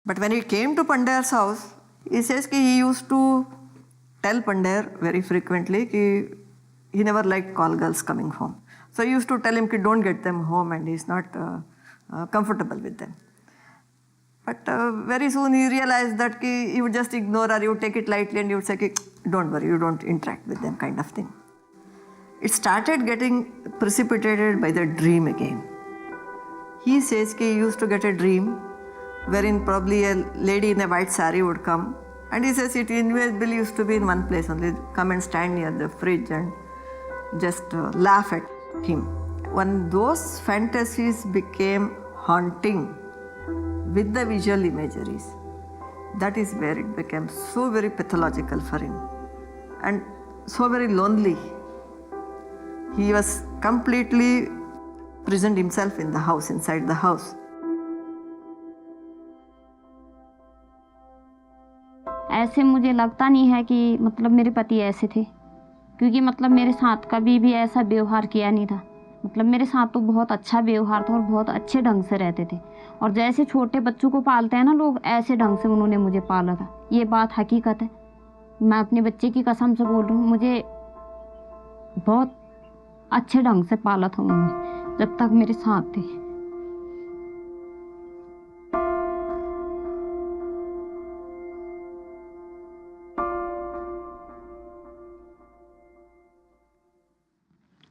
But when he came to Pandayar's house, he says that he used to tell Pandayar very frequently that he never liked call girls coming home. So he used to tell him, don't get them home, and he's not comfortable with them. But very soon he realized that he would just ignore or he would take it lightly and he would say, don't worry, you don't interact with them, kind of thing. It started getting precipitated by the dream again. He says he used to get a dream wherein probably a lady in a white sari would come, and he says it invariably used to be in one place only, come and stand near the fridge and just laugh at him. When those fantasies became haunting with the visual imageries, that is where it became so very pathological for him and so very lonely. He was completely prisoned himself in the house, inside the house. ऐसे मुझे लगता नहीं है कि मतलब मेरे पति ऐसे थे, क्योंकि मतलब मेरे साथ कभी भी ऐसा व्यवहार किया नहीं था। मतलब मेरे साथ तो बहुत अच्छा व्यवहार था और बहुत अच्छे ढंग से रहते थे, और जैसे छोटे बच्चों को पालते हैं ना लोग, ऐसे ढंग से उन्होंने मुझे पाला था। ये बात हकीकत है, मैं अपने बच्चे की कसम से बोल रही हूँ। मुझे बहुत अच्छे ढंग से पाला था उन्होंने जब तक मेरे साथ थे।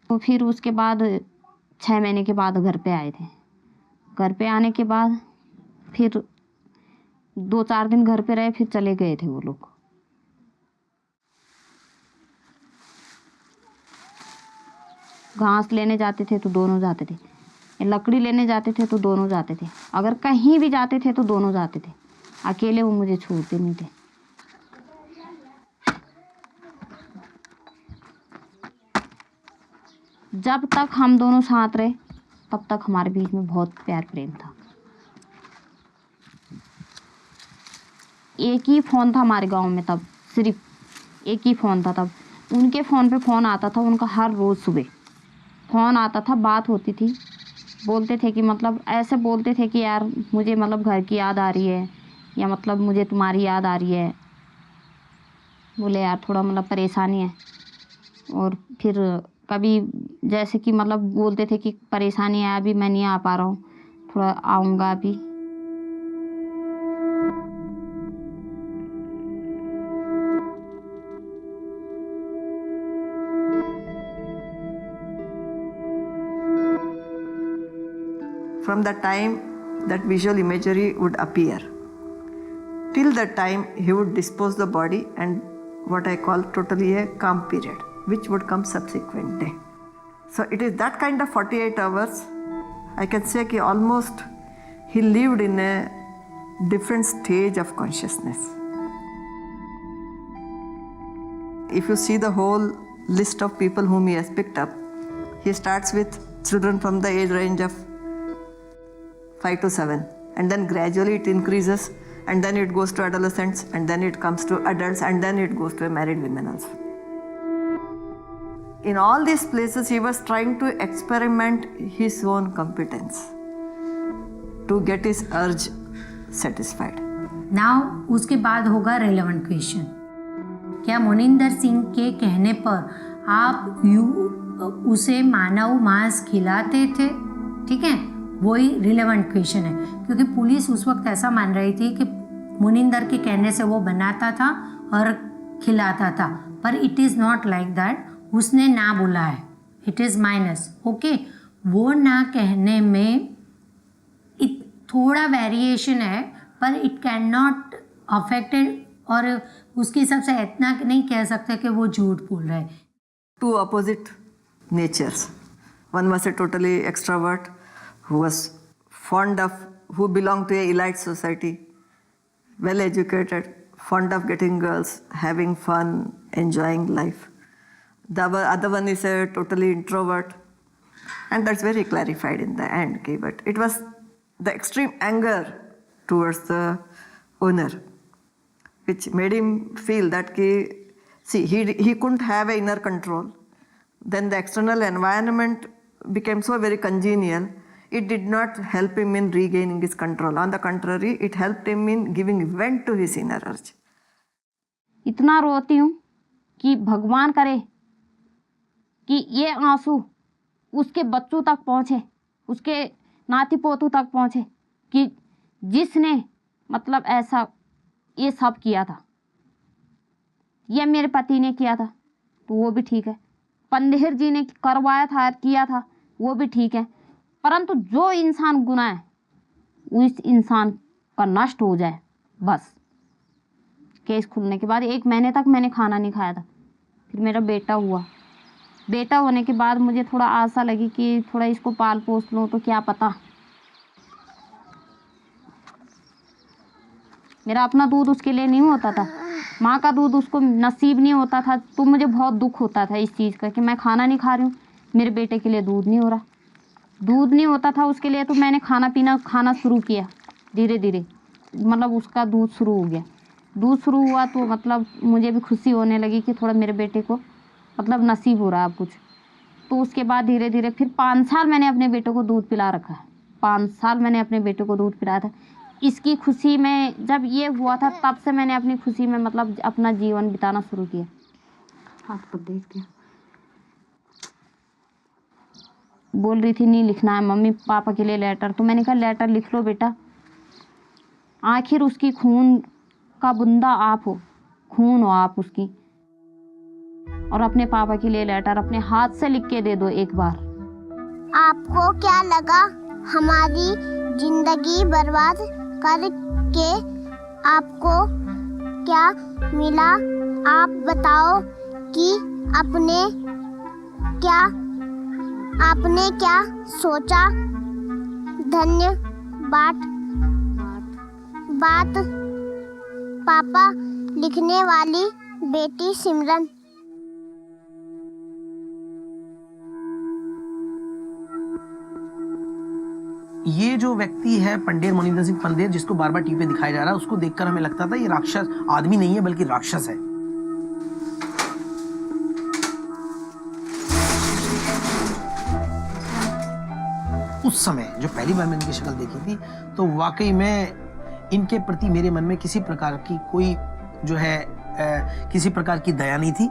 तो फिर उसके बाद 6 महीने के बाद घर पे आए थे। घर पे आने के बाद फिर 2-4 दिन घर पे रहे, फिर चले गए थे वो लोग। घास लेने जाते थे तो दोनों जाते थे, लकड़ी लेने जाते थे तो दोनों जाते थे, अगर कहीं भी जाते थे तो दोनों जाते थे। अकेले वो मुझे छोड़ते नहीं थे। जब तक हम दोनों साथ रहे तब तक हमारे बीच में बहुत प्यार प्रेम था। एक ही फ़ोन था हमारे गांव में तब, सिर्फ एक ही फ़ोन था तब। उनके फ़ोन पे फ़ोन आता था उनका, हर रोज़ सुबह फ़ोन आता था, बात होती थी। बोलते थे कि मतलब ऐसे बोलते थे कि यार मुझे मतलब घर की याद आ रही है, या मतलब मुझे तुम्हारी याद आ रही है। बोले यार थोड़ा मतलब परेशानी है। और फिर कभी जैसे कि मतलब बोलते थे कि परेशानी है, अभी मैं नहीं आ पा रहा हूँ, थोड़ा आऊँगा अभी। From the time that visual imagery would appear till the time he would dispose the body, and what I call totally a calm period, which would come subsequent day. So it is that kind of 48 hours, I can say कि almost he lived in a different stage of consciousness. if you see the whole list of people whom he has picked up, he starts with children from the age range of 5 to 7, and then gradually it increases, and then it goes to adolescents, and then it comes to adults, and then it goes to married women also. In all these places, he was trying to experiment his own competence to get his urge satisfied. Now, उसके बाद होगा relevant question, क्या मोनिंदर सिंह के कहने पर आप उसे मानव मांस खिलाते थे? ठीक है, वही रिलेवेंट क्वेश्चन है, क्योंकि पुलिस उस वक्त ऐसा मान रही थी कि मोनिंदर के कहने से वो बनाता था और खिलाता था, पर it is not like that. उसने ना बोला है, इट इज़ माइनस. ओके, वो ना कहने में थोड़ा वेरिएशन है, पर इट कैन नॉट अफेक्टेड, और उसके हिसाब से इतना नहीं कह सकते कि वो झूठ बोल रहा है. Two opposite natures. One was a totally extrovert who was who belonged to a elite society, well educated, fond of getting girls, having fun, enjoying life. The other one is a totally introvert, and that's very clarified in the end. Okay? But it was the extreme anger towards the owner which made him feel that he couldn't have an inner control. Then the external environment became so very congenial, it did not help him in regaining his control. On the contrary, it helped him in giving vent to his inner urge. इतना रोती हूँ कि भगवान करे कि ये आंसू उसके बच्चों तक पहुँचे, उसके नाती पोतों तक पहुँचे, कि जिसने मतलब ऐसा ये सब किया था, ये मेरे पति ने किया था, तो वो भी ठीक है. पंडित जी ने करवाया था, किया था, वो भी ठीक है. परंतु जो इंसान गुनाह है, उस इंसान का नष्ट हो जाए, बस. केस खुलने के बाद 1 महीने तक मैंने खाना नहीं खाया था. फिर मेरा बेटा हुआ. बेटा होने के बाद मुझे थोड़ा आशा लगी कि थोड़ा इसको पाल पोस लूँ, तो क्या पता मेरा अपना दूध उसके लिए नहीं होता था, माँ का दूध उसको नसीब नहीं होता था. तो मुझे बहुत दुख होता था इस चीज़ का कि मैं खाना नहीं खा रही हूँ, मेरे बेटे के लिए दूध नहीं हो रहा. दूध नहीं होता था उसके लिए, तो मैंने खाना शुरू किया धीरे धीरे. मतलब उसका दूध शुरू हो गया. दूध शुरू हुआ तो मतलब मुझे भी खुशी होने लगी कि थोड़ा मेरे बेटे को मतलब नसीब हो रहा है अब कुछ. तो उसके बाद धीरे धीरे फिर 5 साल मैंने अपने बेटे को दूध पिला रखा है. 5 साल मैंने अपने बेटे को दूध पिलाया था. इसकी खुशी में जब ये हुआ था, तब से मैंने अपनी खुशी में मतलब अपना जीवन बिताना शुरू किया. आपको देखते हैं बोल रही थी नहीं लिखना है मम्मी पापा के लिए लेटर, तो मैंने कहा लेटर लिख लो बेटा, आखिर उसकी खून का बूंदा आप हो, खून हो आप उसकी, और अपने पापा के लिए लेटर अपने हाथ से लिख के दे दो एक बार. आपको क्या लगा हमारी जिंदगी बर्बाद करके आपको क्या मिला? आप बताओ कि आपने क्या सोचा? धन्यवाद. बात पापा लिखने वाली बेटी सिमरन. ये जो व्यक्ति है पंडित मोनिंदर सिंह पंडित, जिसको बार बार टीवी पे दिखाया जा रहा है, उसको देखकर हमें लगता था ये राक्षस आदमी नहीं है बल्कि राक्षस है. उस समय जो पहली बार मैंने इनकी शक्ल देखी थी, तो वाकई में इनके प्रति मेरे मन में किसी प्रकार की कोई जो है किसी प्रकार की दया नहीं थी,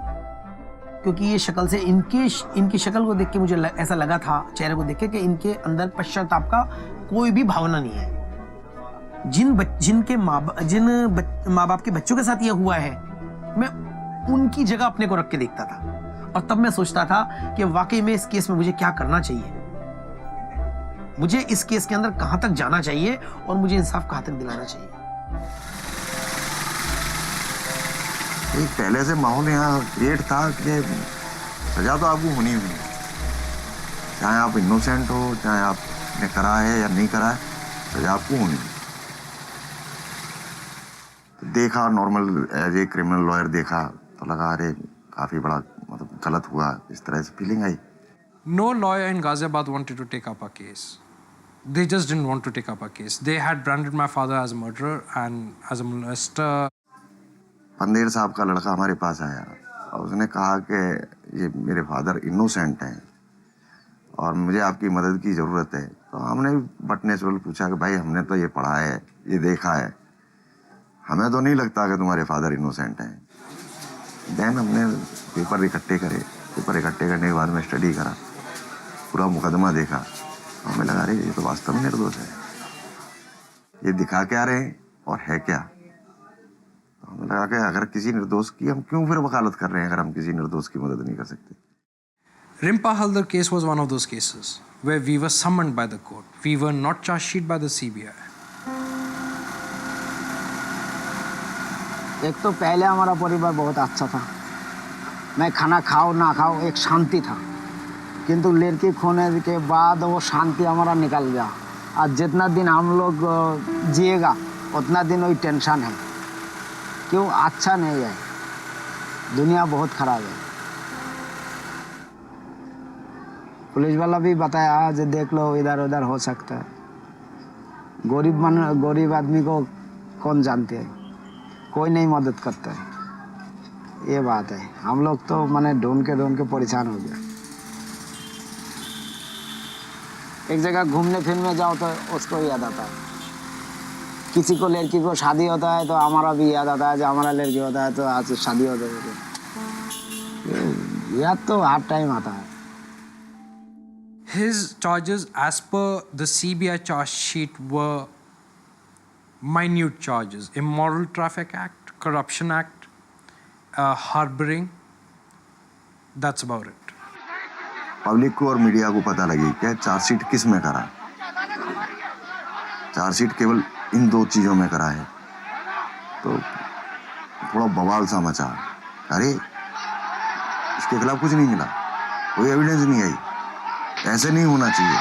क्योंकि ये शक्ल से इनकी शक्ल को देख के मुझे ऐसा लगा था, चेहरे को देख के, कि इनके अंदर पश्चाताप का कोई भी भावना नहीं है. जिन माँ बाप के बच्चों के साथ ये हुआ है, मैं उनकी जगह अपने को रख के देखता था, और तब मैं सोचता था कि वाकई में इस केस में मुझे क्या करना चाहिए, मुझे इस केस के अंदर कहां तक जाना चाहिए, और मुझे इंसाफ कहां तक दिलाना चाहिए. एक पहले से माहौल यहाँ क्रिएट था कि सजा तो आपको होनी हुई, चाहे आप इनोसेंट हो, चाहे आपने करा है या नहीं करा है, सजा आपको होनी हुई. देखा normal as a criminal lawyer देखा तो लगा अरे काफ़ी बड़ा मतलब गलत हुआ, इस तरह से feeling I. No lawyer in Ghaziabad wanted to take up our case. They just didn't want to take up our case. They had branded my father as a murderer and as a molester. Pandher साहब का लड़का हमारे पास आया और उसने कहा कि ये मेरे फादर इनोसेंट हैं और मुझे आपकी मदद की ज़रूरत है। तो हमने बट नेचुरल पूछा कि भाई हमने तो ये पढ़ा है, ये देखा है, हमें तो नहीं लगता कि तुम्हारे फादर इनोसेंट हैं। देन हमने पेपर इकट्ठे करे, पेपर इकट्ठे करने के बाद में स्टडी करा, पूरा मुकदमा देखा, हमें लगा रही ये तो वास्तव में निर्दोष है, ये दिखा क्या रहे और है क्या। तो हमें लगा कि अगर किसी निर्दोष की हम क्यों फिर वकालत कर रहे हैं, अगर हम किसी निर्दोष की मदद नहीं कर सकते। Rimpa Haldar case was one of those cases where we were summoned by the court. We were not charged sheet by the CBI. एक तो पहले हमारा परिवार बहुत अच्छा था, मैं खाना खाओ ना खाओ एक शांति था, किंतु लड़की खोने के बाद वो शांति हमारा निकल गया। आज जितना दिन हम लोग जिएगा उतना दिन वही टेंशन है, क्यों अच्छा नहीं है, दुनिया बहुत खराब है। पुलिस वाला भी बताया जो देख लो इधर उधर हो सकता है, गरीब आदमी को कौन जानते हैं, कोई नहीं मदद करता है, ये बात है। हम लोग तो मैंने ढूंढ के परेशान हो गया। एक जगह घूमने फिरने जाओ तो उसको याद आता है, किसी को लड़की को शादी होता है तो हमारा भी याद आता है, जो हमारा लड़की होता है तो आज शादी होता है, याद तो हर टाइम आता है। His charges as per the CBI charge sheet were minute charges: Immoral Traffic Act, Corruption Act, harboring. That's about it. Public को और मीडिया को पता लगी कि चार्जशीट किस में करा। चार्जशीट केवल इन दो चीज़ों में करा है, तो थोड़ा बवाल सा मचा। अरे इसके खिलाफ कुछ नहीं मिला, कोई एविडेंस नहीं आई, ऐसे नहीं होना चाहिए।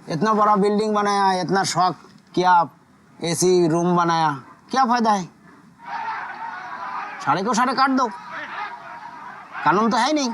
इतना बड़ा बिल्डिंग बनाया, इतना शौक किया, एसी रूम बनाया, क्या फायदा है? साढ़े को साढ़े काट दो, कानून तो है नहीं।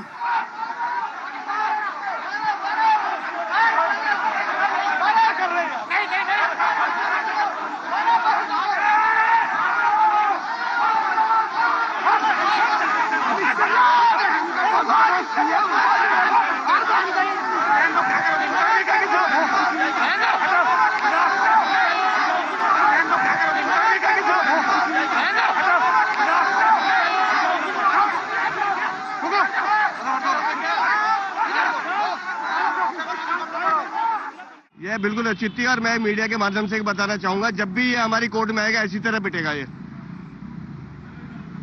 ये बिल्कुल औचित्य, और मैं मीडिया के माध्यम से बताना चाहूंगा, जब भी ये हमारी कोर्ट में आएगा इसी तरह पिटेगा ये,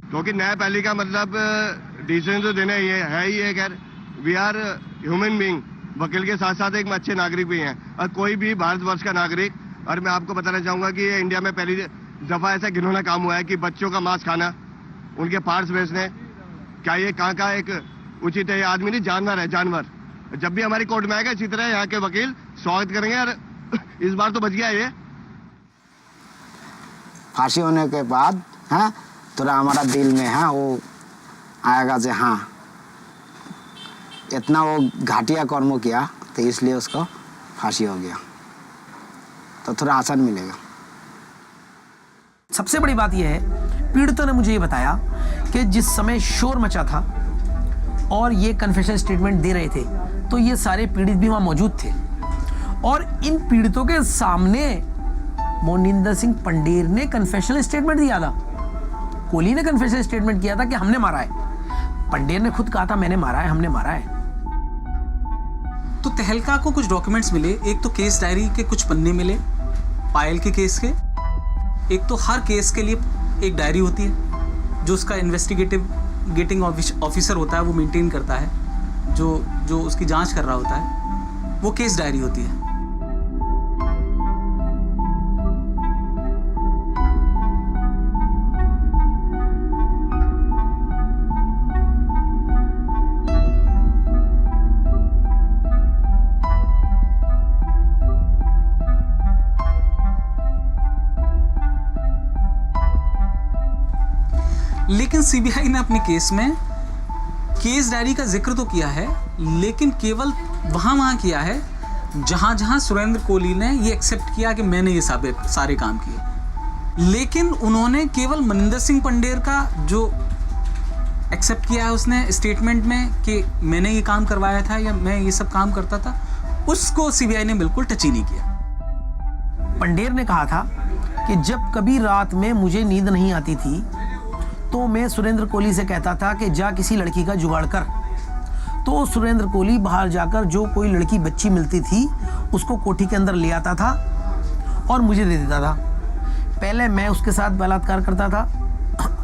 क्योंकि न्यायपालिका मतलब डिसीजन तो देना ही है ही है। खैर वी आर ह्यूमन बीइंग, वकील के साथ साथ एक अच्छे नागरिक भी हैं, और कोई भी भारतवर्ष का नागरिक। और मैं आपको बताना चाहूंगा कि ये इंडिया में पहली दफा ऐसा घिनौना काम हुआ है कि बच्चों का मांस खाना, उनके पार्ट्स बेचने, क्या ये कहाँ का एक उचित है? ये आदमी नहीं, जानवर है, जानवर। जब भी हमारी कोर्ट में आएगा इसी तरह यहाँ के वकील स्वागत करेंगे, और इस बार तो बच गया ये। फांसी होने के बाद हाँ थोड़ा हमारा दिल में हाँ वो आएगा जो हाँ इतना वो घाटिया कर्म किया तो इसलिए उसको फांसी हो गया, तो थोड़ा आसान मिलेगा। सबसे बड़ी बात यह है, पीड़ितों ने मुझे ये बताया कि जिस समय शोर मचा था और ये कन्फेशन स्टेटमेंट दे रहे थे तो ये सारे पीड़ित भी वहां मौजूद थे, और इन पीड़ितों के सामने मोनिंदर सिंह पंडेर ने कन्फेशनल स्टेटमेंट दिया था। कोहली ने कन्फेशनल स्टेटमेंट किया था कि हमने मारा है, पंडेर ने खुद कहा था मैंने मारा है, हमने मारा है। तो तहलका को कुछ डॉक्यूमेंट्स मिले, एक तो केस डायरी के कुछ पन्ने मिले पायल के केस के, एक तो हर केस के लिए एक डायरी होती है जो उसका इन्वेस्टिगेटिंग ऑफिसर होता है वो मेंटेन करता है, जो उसकी जांच कर रहा होता है, वो केस डायरी होती है। लेकिन सीबीआई ने अपने केस में केस डायरी का जिक्र तो किया है, लेकिन केवल वहाँ किया है जहाँ सुरेंद्र कोहली ने ये एक्सेप्ट किया कि मैंने ये सारे काम किए। लेकिन उन्होंने केवल मनिंदर सिंह पंडेर का जो एक्सेप्ट किया है उसने स्टेटमेंट में कि मैंने ये काम करवाया था या मैं ये सब काम करता था, उसको सीबीआई ने बिल्कुल टच ही नहीं किया। पंडेर ने कहा था कि जब कभी रात में मुझे नींद नहीं आती थी तो मैं सुरेंद्र कोहली से कहता था कि जा किसी लड़की का जुगाड़ कर। तो सुरेंद्र कोहली बाहर जाकर जो कोई लड़की बच्ची मिलती थी उसको कोठी के अंदर ले आता था और मुझे दे देता था। पहले मैं उसके साथ बलात्कार करता था,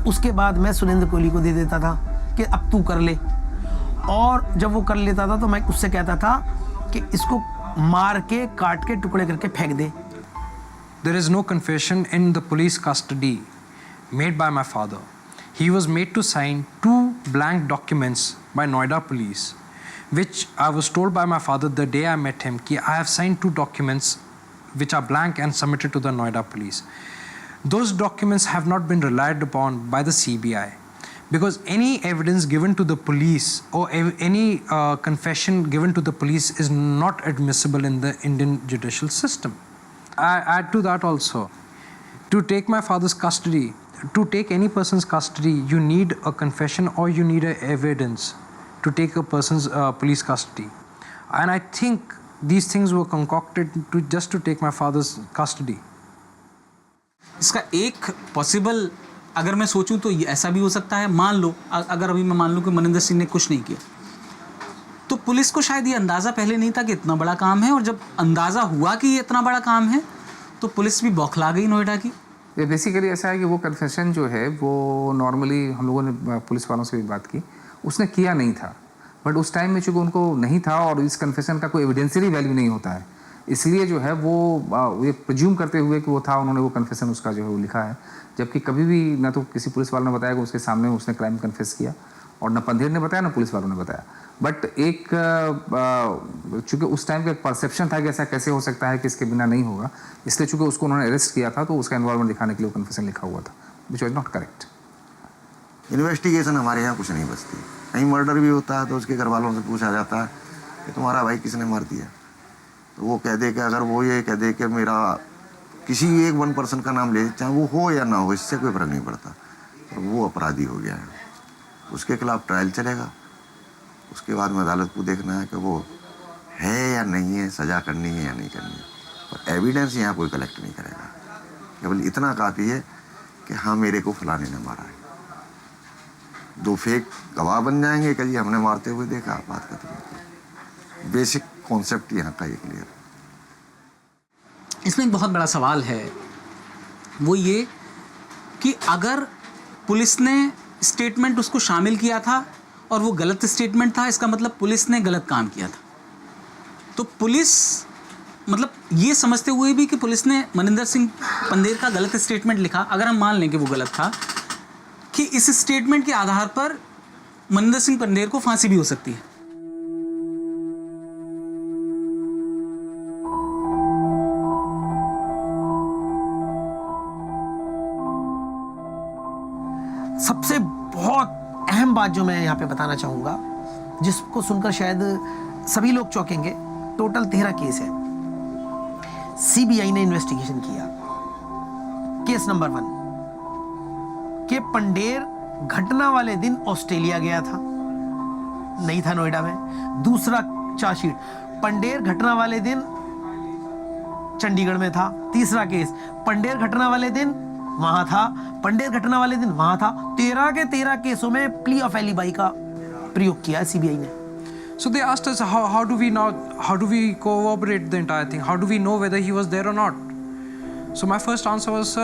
उसके बाद मैं सुरेंद्र कोहली को दे देता था कि अब तू कर ले। और जब वो कर लेता था तो मैं उससे कहता था कि इसको मार के काट के टुकड़े करके फेंक दे। There is no confession in the police custody made by my father. He was made to sign 2 blank documents by Noida police, which I was told by my father the day I met him कि I have signed 2 documents which are blank and submitted to the Noida police. Those documents have not been relied upon by the CBI because any evidence given to the police or any confession given to the police is not admissible in the Indian judicial system. I add to that also, to take my father's custody, to take any person's custody, you need a confession or you need a evidence to take a person's police custody. And I think these things were concocted just to take my father's custody. इसका एक possible अगर मैं सोचूं तो ऐसा भी हो सकता है, मान लो अगर अभी मैं मान लूं कि मनिंदर सिंह ने कुछ नहीं किया तो पुलिस को शायद ये अंदाज़ा पहले नहीं था कि इतना बड़ा काम है, और जब अंदाज़ा हुआ कि ये इतना बड़ा काम है तो पुलिस भी बौखला गई नोएडा की। ये बेसिकली ऐसा है कि वो कन्फेशन जो है वो नॉर्मली हम लोगों ने पुलिस वालों से भी बात की, उसने किया नहीं था, बट उस टाइम में चूँकि उनको नहीं था और इस कन्फेशन का कोई एविडेंशियरी वैल्यू नहीं होता है, इसलिए जो है वो ये प्रिज्यूम करते हुए कि वो था, उन्होंने वो कन्फेशन उसका जो है वो लिखा है। जबकि कभी भी ना तो किसी पुलिस वाले ने बताया कि उसके सामने उसने क्राइम कन्फेस किया, और ना पंधेर ने बताया ना पुलिस वालों ने बताया। बट एक चूँकि उस टाइम का एक परसेप्शन था कि ऐसा कैसे हो सकता है कि इसके बिना नहीं होगा, इसलिए चूँकि उसको उन्होंने अरेस्ट किया था तो उसका इन्वॉल्वमेंट दिखाने के लिए वो कन्फेशन लिखा हुआ था, which was not correct. Investigation हमारे यहाँ कुछ नहीं बचती, कहीं मर्डर भी होता है तो उसके घर वालों से पूछा जाता है कि तुम्हारा भाई किसने मार दिया, तो वो कह दे कि अगर वो ये कह दे कि मेरा किसी एक 1 पर्सन का नाम ले, चाहे वो हो या ना हो, इससे कोई फर्क नहीं पड़ता, तो वो अपराधी हो गया है, उसके खिलाफ ट्रायल चलेगा, उसके बाद में अदालत को देखना है कि वो है या नहीं है, सज़ा करनी है या नहीं करनी है, पर एविडेंस यहाँ कोई कलेक्ट नहीं करेगा, केवल इतना काफ़ी है कि हाँ मेरे को फलाने ने मारा है। 2 फेक गवाह बन जाएंगे कि जी हमने मारते हुए देखा, बात खत्म। बेसिक कॉन्सेप्ट यहाँ का ये क्लियर है। इसमें एक बहुत बड़ा सवाल है, वो ये कि अगर पुलिस ने स्टेटमेंट उसको शामिल किया था और वो गलत स्टेटमेंट था, इसका मतलब पुलिस ने गलत काम किया था। तो पुलिस मतलब ये समझते हुए भी कि पुलिस ने मनिंदर सिंह पंदेर का गलत स्टेटमेंट लिखा, अगर हम मान लें कि वो गलत था, कि इस स्टेटमेंट के आधार पर मनिंदर सिंह पंदेर को फांसी भी हो सकती है। सबसे बहुत अहम बात जो मैं यहाँ पे बताना चाहूँगा, जिसको सुनकर शायद सभी लोग चौंकेंगे, टोटल 13 केस है। सीबीआई ने इन्वेस्टिगेशन किया। केस नंबर 1 कि पंडेर घटना वाले दिन ऑस्ट्रेलिया गया था, नहीं था नोएडा में। दूसरा चार्जशीट, पंडेर घटना वाले दिन चंडीगढ़ में था। तीसरा केस, पंडेर घटना वाले दिन वहां था, पंडेर घटना वाले दिन वहां था। 13 के 13 केसों में प्ली ऑफ एलिबाई का प्रयोग किया सीबीआई ने। So they asked us how do we corroborate the entire thing? How do we know whether he was there or not? So my first answer was,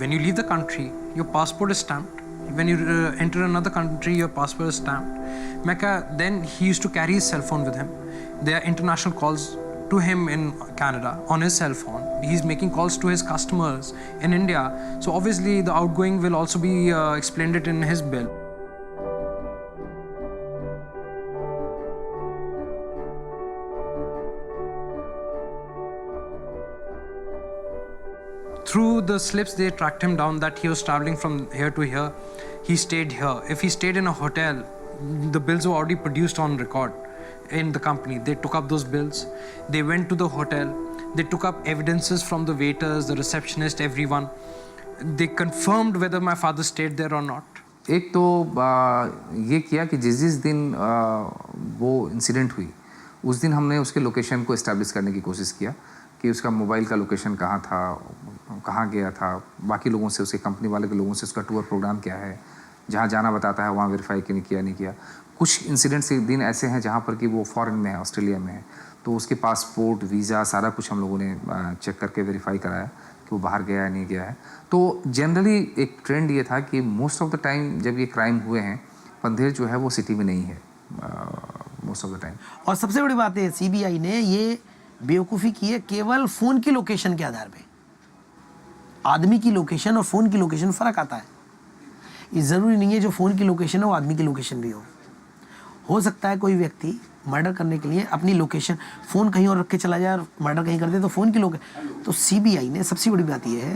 when you leave the country, your passport is stamped. When you enter another country, your passport is stamped. Then he used to carry his cell phone with him. There are international calls to him in Canada on his cell phone. He's making calls to his customers in India. So obviously the outgoing will also be explained it in his bill. through the slips they tracked him down that he was traveling from here to here. He stayed here. If he stayed in a hotel, the bills were already produced on record in the company. They took up those bills. They went to the hotel. They took up evidences from the waiters, the receptionist, everyone. They confirmed whether my father stayed there or not. एक तो ये किया कि जिस दिन वो incident हुई उस दिन हमने उसके लोकेशन को इस्टेब्लिश करने की कोशिश किया कि उसका मोबाइल का लोकेशन कहाँ था, कहाँ गया था, बाकी लोगों से, उसके कंपनी वाले के लोगों से उसका टूर प्रोग्राम क्या है, जहाँ जाना बताता है वहाँ वेरीफाई नहीं किया। कुछ इंसिडेंट्स एक दिन ऐसे हैं जहाँ पर कि वो फॉरेन में है, ऑस्ट्रेलिया में है, तो उसके पासपोर्ट, वीज़ा सारा कुछ हम लोगों ने चेक करके वेरीफाई कराया कि वो बाहर गया है नहीं गया है। तो जनरली एक ट्रेंड ये था कि मोस्ट ऑफ द टाइम जब ये क्राइम हुए हैं, पंधेर जो है वो सिटी में नहीं है मोस्ट ऑफ द टाइम। और सबसे बड़ी बात है सीबीआई ने ये बेवकूफ़ी की है केवल फ़ोन की लोकेशन के आधार पे। आदमी की लोकेशन और फ़ोन की लोकेशन फ़र्क आता है। ये ज़रूरी नहीं है जो फ़ोन की लोकेशन है वो आदमी की लोकेशन भी हो सकता है कोई व्यक्ति मर्डर करने के लिए अपनी लोकेशन, फ़ोन कहीं और रख के चला जाए और मर्डर कहीं कर दे, तो फ़ोन की तो सीबीआई ने सबसे बड़ी बात यह है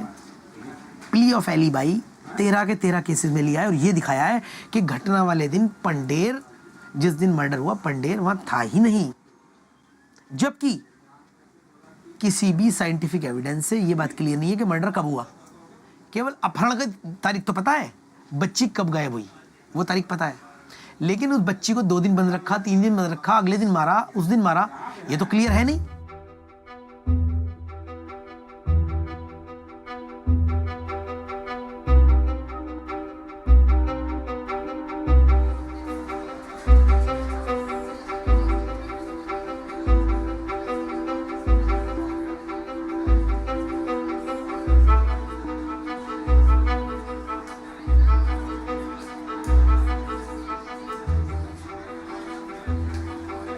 प्ली ऑफ एलिबाई 13 के 13 केसेस में लिया है और ये दिखाया है कि घटना वाले दिन पंडेर, जिस दिन मर्डर हुआ पंडेर वहाँ था ही नहीं। जबकि किसी भी साइंटिफिक एविडेंस से ये बात क्लियर नहीं है कि मर्डर कब हुआ। केवल अपहरण की तारीख तो पता है, बच्ची कब गायब हुई वो तारीख पता है, लेकिन उस बच्ची को 2 दिन बंद रखा, 3 दिन बंद रखा, अगले दिन मारा, उस दिन मारा, ये तो क्लियर है नहीं।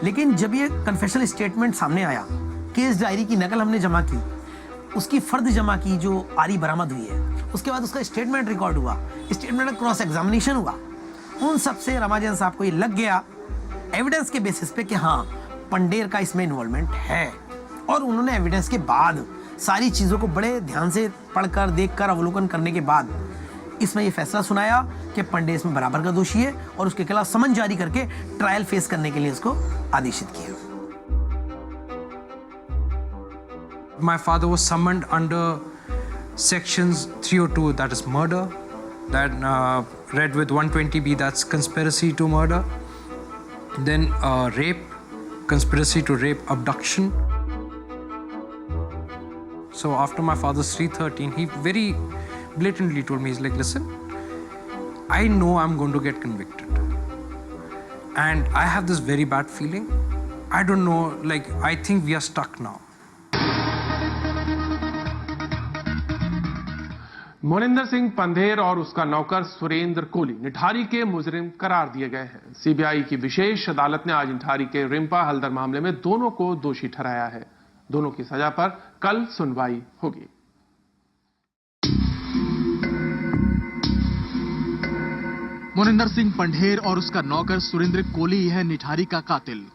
लेकिन जब ये कन्फेशनल स्टेटमेंट सामने आया, केस डायरी की नकल हमने जमा की, उसकी फर्द जमा की जो आरी बरामद हुई है, उसके बाद उसका स्टेटमेंट रिकॉर्ड हुआ, स्टेटमेंट का क्रॉस एग्जामिनेशन हुआ, उन सब से रमाजन साहब को ये लग गया एविडेंस के बेसिस पे कि हाँ पंडेर का इसमें इन्वॉल्वमेंट है। और उन्होंने एविडेंस के बाद सारी चीज़ों को बड़े ध्यान से पढ़कर, देखकर, अवलोकन करने के बाद इसमें ये फैसला सुनाया कि पंडे इसमें बराबर का दोषी है और उसके खिलाफ समन जारी करके ट्रायल फेस करने के लिए उसको आदेशित किया। My father was summoned under sections 302, that is murder, that read with 120B, that's conspiracy to murder, then rape, conspiracy to rape, abduction. So after my father's 313, he very blatantly told me, he's like, listen, I know I'm going to get convicted. And I have this very bad feeling. I don't know, like, I think we are stuck now. Moninder Singh Pandher और उसका नौकर सुरेंद्र कोली निठारी के मुजरिम करार दिए गए हैं। CBI की विशेष अदालत ने आज निठारी के रिम्पा हल्दर मामले में दोनों को दोषी ठहराया है। दोनों की सजा पर कल सुनवाई होगी। मोनिंदर सिंह पंढेर और उसका नौकर सुरेंद्र कोली है निठारी का कातिल।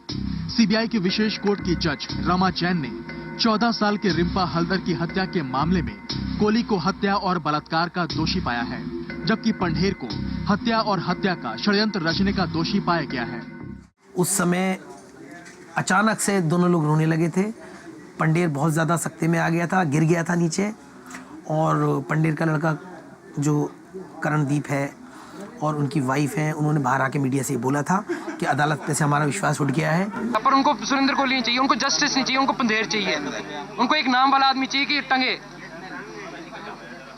सीबीआई की विशेष कोर्ट की जज रमा जैन ने 14 साल के रिम्पा हल्दर की हत्या के मामले में कोली को हत्या और बलात्कार का दोषी पाया है, जबकि पंढेर को हत्या और हत्या का षड्यंत्र रचने का दोषी पाया गया है। उस समय अचानक से दोनों लोग रोने लगे थे। पंढेर बहुत ज़्यादा सख्ते में आ गया था, गिर गया था नीचे, और पंढेर का लड़का जो करणदीप है और उनकी वाइफ है, उन्होंने बाहर आके मीडिया से बोला था कि अदालत पे से हमारा विश्वास उठ गया है। पर उनको सुरेंद्र कोली नहीं चाहिए, उनको जस्टिस नहीं चाहिए, उनको पंधेर चाहिए, उनको एक नाम वाला आदमी चाहिए कि टंगे।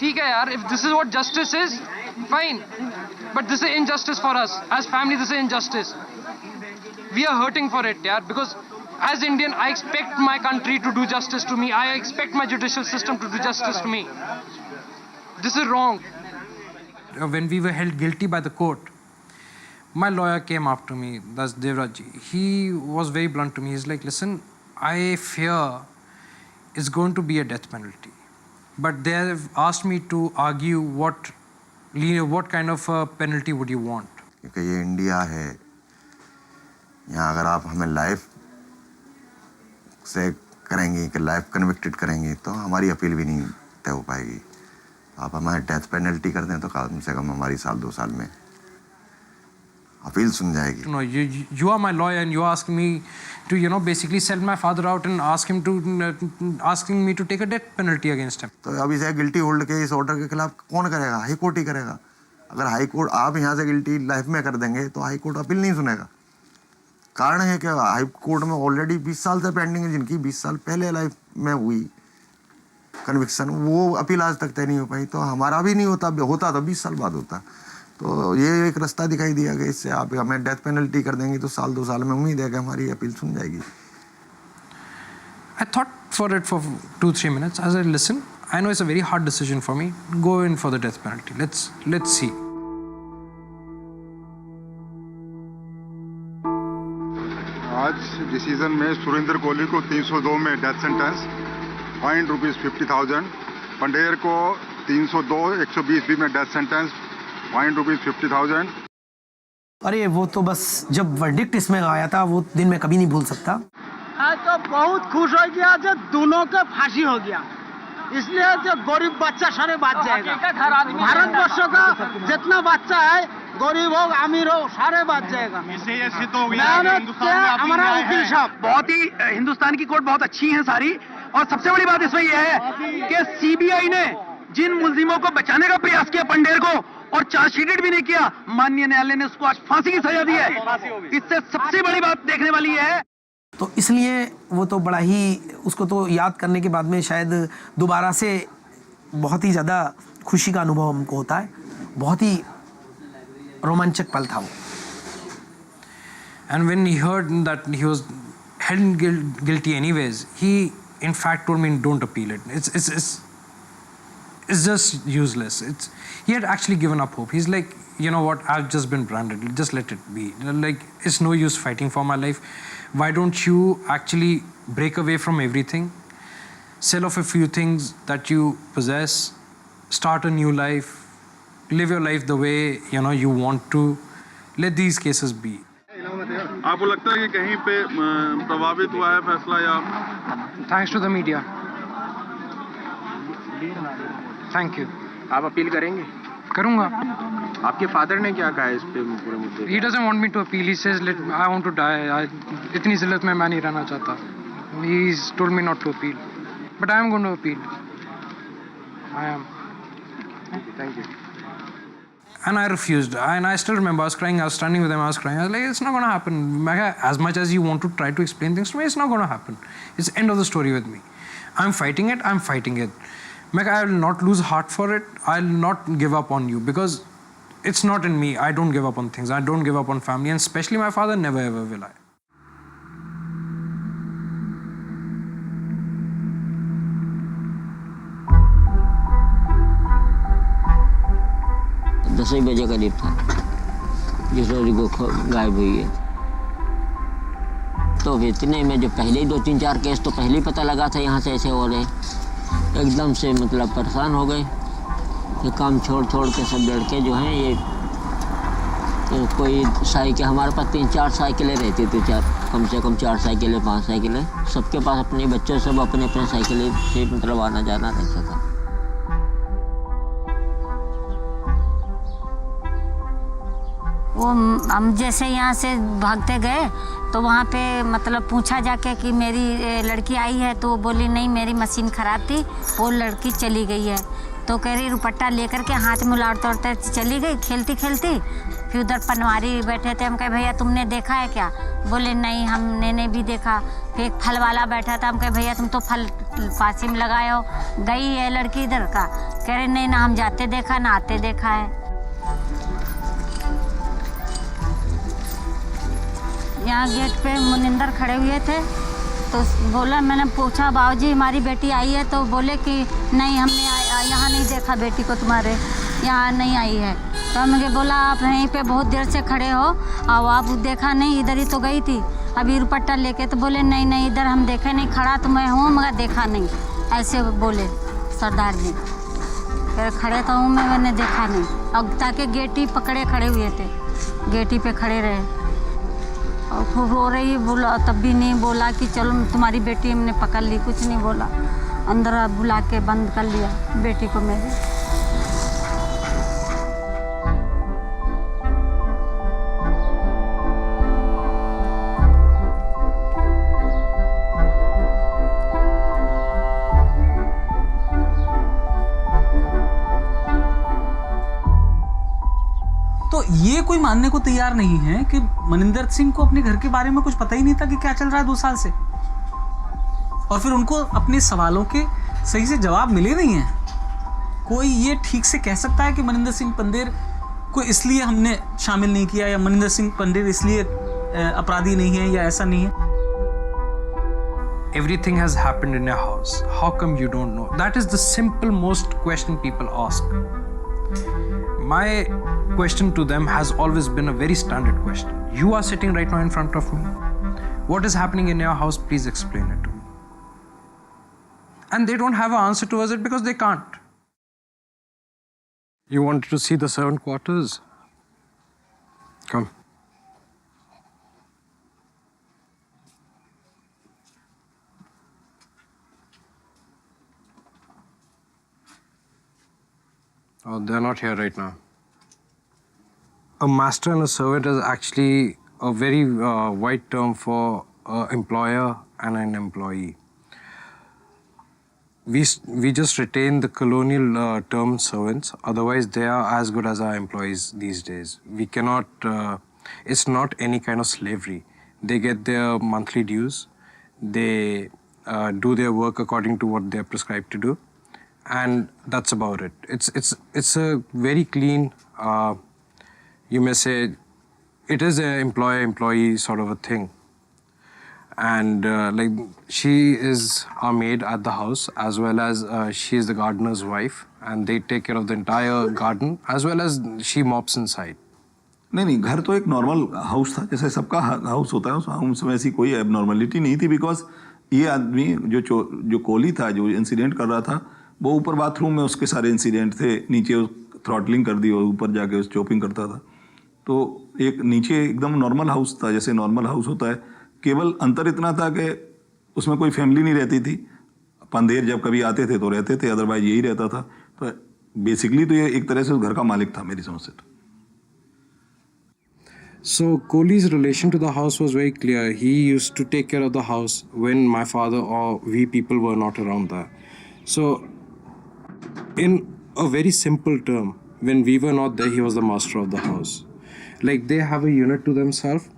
ठीक है यार, if this is what justice is, fine, but this is injustice for us as family. This is injustice, we are hurting for it यार, because as Indian I expect my country to do justice to me. I expect my judicial system to do justice to me. This is wrong. When we were held guilty by the court, my lawyer came up to me, that's Devraj. He was very blunt to me. He's like, listen, I fear it's going to be a death penalty, but they have asked me to argue what kind of a penalty would you want. क्योंकि ये India है, यहाँ अगर आप हमें life से करेंगे कि लाइफ कन्विक्टेड करेंगे तो हमारी अपील भी नहीं हत्या हो पाएगी। आप हमारे डेथ पेनल्टी कर दें तो कम से कम हमारी 2 साल में अपील सुन जाएगी। No, you are my lawyer and you're asking me to basically sell my father out and asking me to take a death penalty against him. तो अब इसे गिल्टी होल्ड के इस ऑर्डर के खिलाफ कौन करेगा? हाई कोर्ट ही करेगा। अगर हाई कोर्ट आप यहाँ से गिल्टी लाइफ में कर देंगे तो हाई कोर्ट अपील नहीं सुनेगा। कारण है कि हाई कोर्ट में ऑलरेडी 20 साल से पेंडिंग है, जिनकी 20 साल पहले लाइफ में हुई कन्विक्शन, वो अपील आज तक तय नहीं हो पाई। तो हमारा भी नहीं होता तो 20 साल बाद होता। तो ये एक रास्ता दिखाई दिया कि इससे आप हमें डेथ पेनल्टी कर देंगे तो 2 साल में उम्मीद है कि हमारी अपील सुन जाएगी। I thought for it for 2-3 minutes. As I listened, I know it's a very hard decision for me. Go in for the death penalty. Let's see. आज डिसीजन में सुरेंद्र कोहली को 302 में डेथ सेंटेंस, फाइन ₹50,000। पंडेर को 302 120 में death sentence, fine ₹50,000। अरे वो तो बस जब वर्डिक्ट इसमें आया था वो दिन मैं कभी नहीं भूल सकता। आज तो बहुत खुश हो गया जब दोनों का फांसी हो गया, इसलिए जो गरीब बच्चा सारे बच जाएगा। भारत वर्ष का जितना बच्चा है, गरीब हो अमीर हो, सारे बच जाएगा। इससे ये सिद्ध हो गया हमारा वकील साहब बहुत ही हिंदुस्तान की कोर्ट बहुत अच्छी है सारी, और सबसे बड़ी बात इसमें यह है कि सीबीआई ने जिन मुलजिमों को बचाने का प्रयास किया पंडेर को, और चार्जशीटेड भी नहीं किया, माननीय न्यायालय ने उसको आज फांसी की सजा दी है। इससे सबसे बड़ी बात देखने वाली है। तो इसलिए वो तो बड़ा ही, उसको तो याद करने के बाद में शायद दोबारा से बहुत ही ज़्यादा खुशी का अनुभव हमको होता है। बहुत ही रोमांचक पल था वो। And when he heard that he was held guilty anyways, he in fact told me, don't appeal it. It's just useless. He had actually given up hope. He's like, you know what, I've just been branded. Just let it be. Like, it's no use fighting for my life. Why don't you actually break away from everything? Sell off a few things that you possess. Start a new life. Live your life the way, you want to. Let these cases be. आपको लगता है कि कहीं पे प्रभावित हुआ है फैसला या? Thanks to the media. Thank you. आप अपील करेंगे? करूँगा। आपके फादर ने क्या कहा इस पे पूरे मुद्दे? He doesn't want me to appeal. He says, I want to die. इतनी जिल्लत में मैं नहीं रहना चाहता. He's told me not to appeal. But I am going to appeal. I am. Thank you. And I refused. And I still remember I was crying. I was standing with him. I was crying. I was like, it's not going to happen. As much as you want to try to explain things to me, it's not going to happen. It's the end of the story with me. I'm fighting it. I'm fighting it. I will not lose heart for it. I'll not give up on you because it's not in me. I don't give up on things. I don't give up on family, and especially my father. Never ever will I. दस बजे करीब था जिस रोज वो गायब हुई है। तो इतने में जो पहले ही 2-3-4 केस तो पहले ही पता लगा था यहाँ से ऐसे हो रहे, एकदम से मतलब परेशान हो गए कि काम छोड़ के सब लड़के जो हैं ये तो कोई साइकिल, हमारे पास 3-4 साइकिलें रहती थी, कम से कम 4 साइकिलें 5 साइकिलें, सबके पास अपने बच्चे सब अपने साइकिलें से मतलब आना जाना रहता था। वो हम जैसे यहाँ से भागते गए तो वहाँ पे मतलब पूछा जाके कि मेरी लड़की आई है, तो वो बोली नहीं मेरी मशीन ख़राब थी, वो लड़की चली गई है। तो कह रही रुपट्टा लेकर के हाथ में उलाड़ते चली गई खेलती खेलती। फिर उधर पनवारी बैठे थे, हम कहे भैया तुमने देखा है क्या? बोले नहीं हमने भी देखा। फिर एक फल वाला बैठा था, हम कहे भैया तुम तो फल पासी में लगाए हो, गई है लड़की इधर का? कह रहे नहीं ना हम जाते देखा ना आते देखा है। यहाँ गेट पे मुनिंदर खड़े हुए थे तो बोला, मैंने पूछा बाबूजी हमारी बेटी आई है? तो बोले कि नहीं हमने यहाँ नहीं देखा बेटी को, तुम्हारे यहाँ नहीं आई है। तो हमने बोला आप यहीं पे बहुत देर से खड़े हो और आप देखा नहीं? इधर ही तो गई थी अभी रुपट्टा लेके। तो बोले नहीं इधर हम देखे नहीं, खड़ा तो मैं हूँ मगर देखा नहीं, ऐसे बोले सरदार जी। फिर खड़े तो हूँ मैंने देखा नहीं। अब ताकि गेट ही पकड़े खड़े हुए थे, गेट ही पे खड़े रहे और खूब रो रही, बोला तब भी नहीं बोला कि चलो तुम्हारी बेटी हमने पकड़ ली, कुछ नहीं बोला। अंदर बुला के बंद कर लिया बेटी को मेरी। तो ये कोई मानने को तैयार नहीं है कि मनिंदर सिंह को अपने घर के बारे में कुछ पता ही नहीं था कि क्या चल रहा है 2 साल से, और फिर उनको अपने सवालों के सही से जवाब मिले नहीं हैं। कोई ये ठीक से कह सकता है कि मनिंदर सिंह पंदेर को इसलिए हमने शामिल नहीं किया, या मनिंदर सिंह पंदेर इसलिए अपराधी नहीं है, या ऐसा नहीं है? Everything has happened in your house. How come you don't know? That is the simple most question people ask. My question to them has always been a very standard question. You are sitting right now in front of me. What is happening in your house? Please explain it to me. And they don't have an answer towards it because they can't. You wanted to see the servant quarters? Come. Oh, they're not here right now. A master and a servant is actually a very wide term for an employer and an employee. We just retain the colonial term servants. Otherwise, they are as good as our employees these days. We cannot. It's not any kind of slavery. They get their monthly dues. They do their work according to what they're prescribed to do. And that's about it. It's a very clean, you may say, it is an employer-employee sort of a thing. And like she is our maid at the house, as well as she is the gardener's wife, and they take care of the entire garden, as well as she mops inside. नहीं, घर तो एक normal house था, जैसे सबका house होता है। उस हाउस में ऐसी कोई एबनॉर्मलिटी नहीं थी, बिकॉज ये आदमी जो कोहली था, जो इंसिडेंट कर रहा था, वो ऊपर बाथरूम में उसके सारे इंसिडेंट थे, नीचे थ्रॉटलिंग कर दी और ऊपर जाके उस चॉपिंग करता था। तो एक नीचे एकदम नॉर्मल हाउस था, जैसे नॉर्मल हाउस होता है। केवल अंतर इतना था कि उसमें कोई फैमिली नहीं रहती थी। पंधेर जब कभी आते थे तो रहते थे, अदरवाइज यही रहता था। तो बेसिकली तो ये एक तरह से उस घर का मालिक था मेरी समझ से। So Kohli's relation to the house was very clear. He used to take care of the house when my father or we people were not around there. So in a very simple term, when we were not there, he was the master of the house. Like they have a unit to themselves.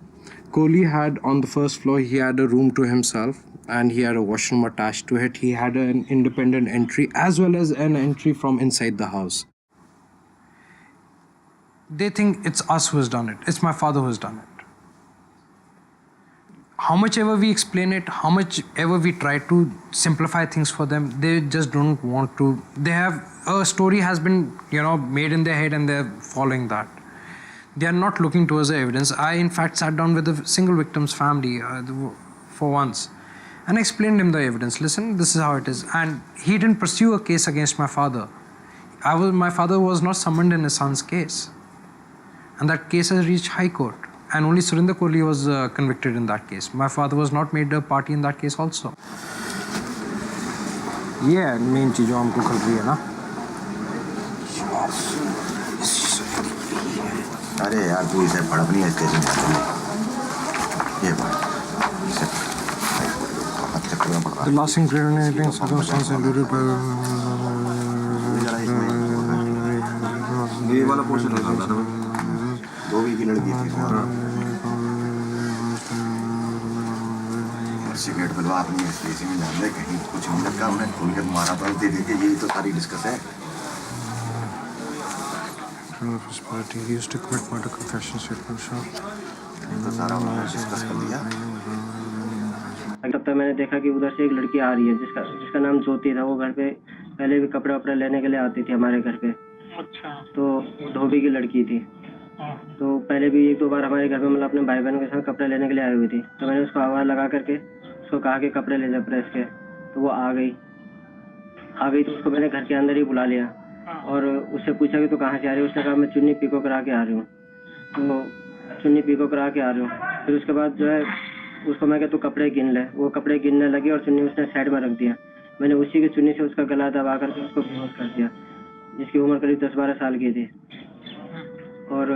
Kohli had on the first floor, he had a room to himself, and he had a washroom attached to it. He had an independent entry as well as an entry from inside the house. They think it's us who has done it. It's my father who has done it. How much ever we explain it, how much ever we try to simplify things for them, they just don't want to. They have a story has been, made in their head, and they're following that. They are not looking towards the evidence. I, in fact, sat down with a single victim's family for once and explained him the evidence. Listen, this is how it is. And he didn't pursue a case against my father. My father was not summoned in his son's case. And that case has reached High Court. And only Surinder Kohli was convicted in that case. My father was not made a party in that case also. Yeah, main चीज़ जो हमको खल रही है ना। अरे यार तू इसे पढ़ अपनी स्टेशन ये The last incriminating circumstance included by ये वाला पोर्शन निकालना था। धोबी की लड़की थी सिगरेट पिलवा अपनी स्टेशन में डाल दे, कहीं कुछ नहीं लगा, उन्हें खोल के मारा तो दे देते। यही तो सारी डिस्कस है। of his party. He used to commit murder confession statement. तो सारा उन्होंने डिस्कस कर लिया। तब तक मैंने देखा कि उधर से एक लड़की आ रही है जिसका नाम ज्योति था। वो घर पे पहले भी कपड़े वपड़े लेने के लिए आती थी हमारे घर पे। अच्छा। तो धोबी की लड़की थी। तो पहले भी 1-2 बार हमारे घर पे मतलब अपने भाई बहन के साथ कपड़े लेने के लिए आई हुई थी। तो मैंने उसको आवाज़ लगा करके उसको कहा कि कपड़े ले जा प्रेस के। तो वो आ गई तो उसको मैंने घर के अंदर ही बुला लिया और उससे पूछा कि तू कहाँ से आ रही है। उसने कहा मैं चुन्नी पीको करा के आ रही हूँ। तो चुन्नी पीको करा के आ रही हूँ। फिर उसके बाद जो है उसको मैं कहा तू कपड़े गिन ले। वो कपड़े गिनने लगी और चुन्नी उसने साइड में रख दिया। मैंने उसी के चुन्नी से उसका गला दबा करके उसको बेहोश कर दिया, जिसकी उम्र करीब 10-12 साल की थी, और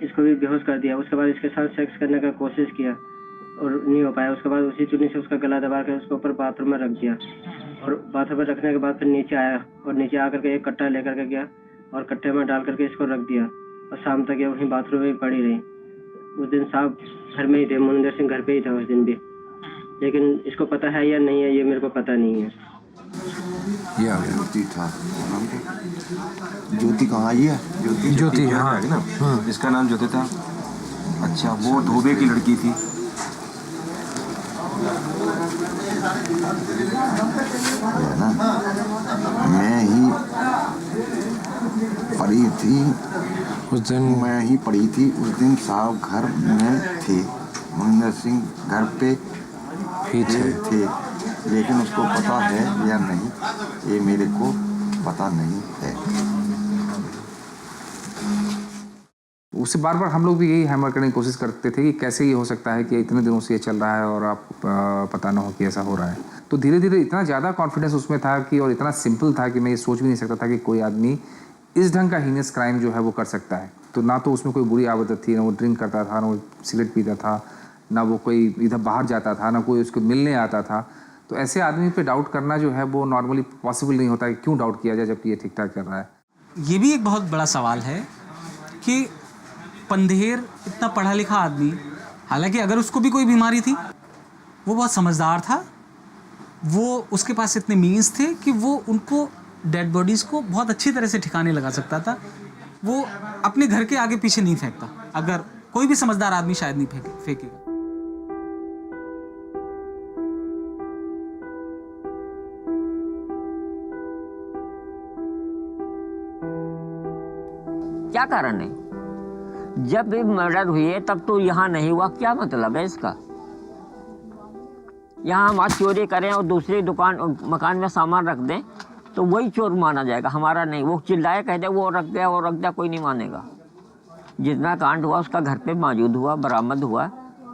इसको भी बेहोश कर दिया। उसके बाद इसके साथ सेक्स करने का कोशिश किया और नहीं हो पाया। उसके बाद उसी चुन्नी से उसका गला दबा कर उसको ऊपर बाथरूम में रख दिया, और बाथरूम में रखने के बाद फिर नीचे आया और नीचे आकर के एक कट्टा लेकर के गया और कट्टे में डाल करके इसको रख दिया, और शाम तक ये वहीं बाथरूम में पड़ी रही। उस दिन साहब घर में ही थे, मोनिंदर सिंह घर पे ही था उस दिन भी, लेकिन इसको पता है या नहीं है ये मेरे को पता नहीं है। ये आ गया ज्योति था, ज्योति कहाँ आई है? ज्योति हाँ है ना, इसका नाम ज्योति था। अच्छा, वो धोबे की लड़की थी। है ना, मैं ही पढ़ी थी उस दिन, मैं ही पढ़ी थी उस दिन। साहब घर में थे, मोनिंदर सिंह घर पे ही थे, लेकिन उसको पता है या नहीं ये मेरे को पता नहीं है। उससे बार बार हम लोग भी यही हैमर करने की कोशिश करते थे कि कैसे ये हो सकता है कि इतने दिनों से ये चल रहा है और आप पता ना हो कि ऐसा हो रहा है। तो धीरे धीरे इतना ज़्यादा कॉन्फिडेंस उसमें था कि, और इतना सिंपल था कि मैं ये सोच भी नहीं सकता था कि कोई आदमी इस ढंग का हीनियस क्राइम जो है वो कर सकता है। तो ना तो उसमें कोई बुरी आदत थी, ना वो ड्रिंक करता था, ना वो सिगरेट पीता था, ना वो कोई इधर बाहर जाता था, ना कोई उसको मिलने आता था। तो ऐसे आदमी पे डाउट करना जो है वो नॉर्मली पॉसिबल नहीं होता कि क्यों डाउट किया जाए जबकि ये ठीक ठाक कर रहा है। ये भी एक बहुत बड़ा सवाल है कि पंधेर इतना पढ़ा लिखा आदमी, हालांकि अगर उसको भी कोई बीमारी थी, वो बहुत समझदार था, वो उसके पास इतने मीन्स थे कि वो उनको डेड बॉडीज़ को बहुत अच्छी तरह से ठिकाने लगा सकता था। वो अपने घर के आगे पीछे नहीं फेंकता। अगर कोई भी समझदार आदमी शायद नहीं फेंकेगा। क्या कारण है? जब भी मर्डर हुई है तब तो यहाँ नहीं हुआ, क्या मतलब है इसका? यहाँ हम आज चोरी करें और दूसरी दुकान मकान में सामान रख दें तो वही चोर माना जाएगा, हमारा नहीं। वो चिल्लाए कह दे वो रख दिया, कोई नहीं मानेगा। जितना कांड हुआ उसका घर पे मौजूद हुआ, बरामद हुआ,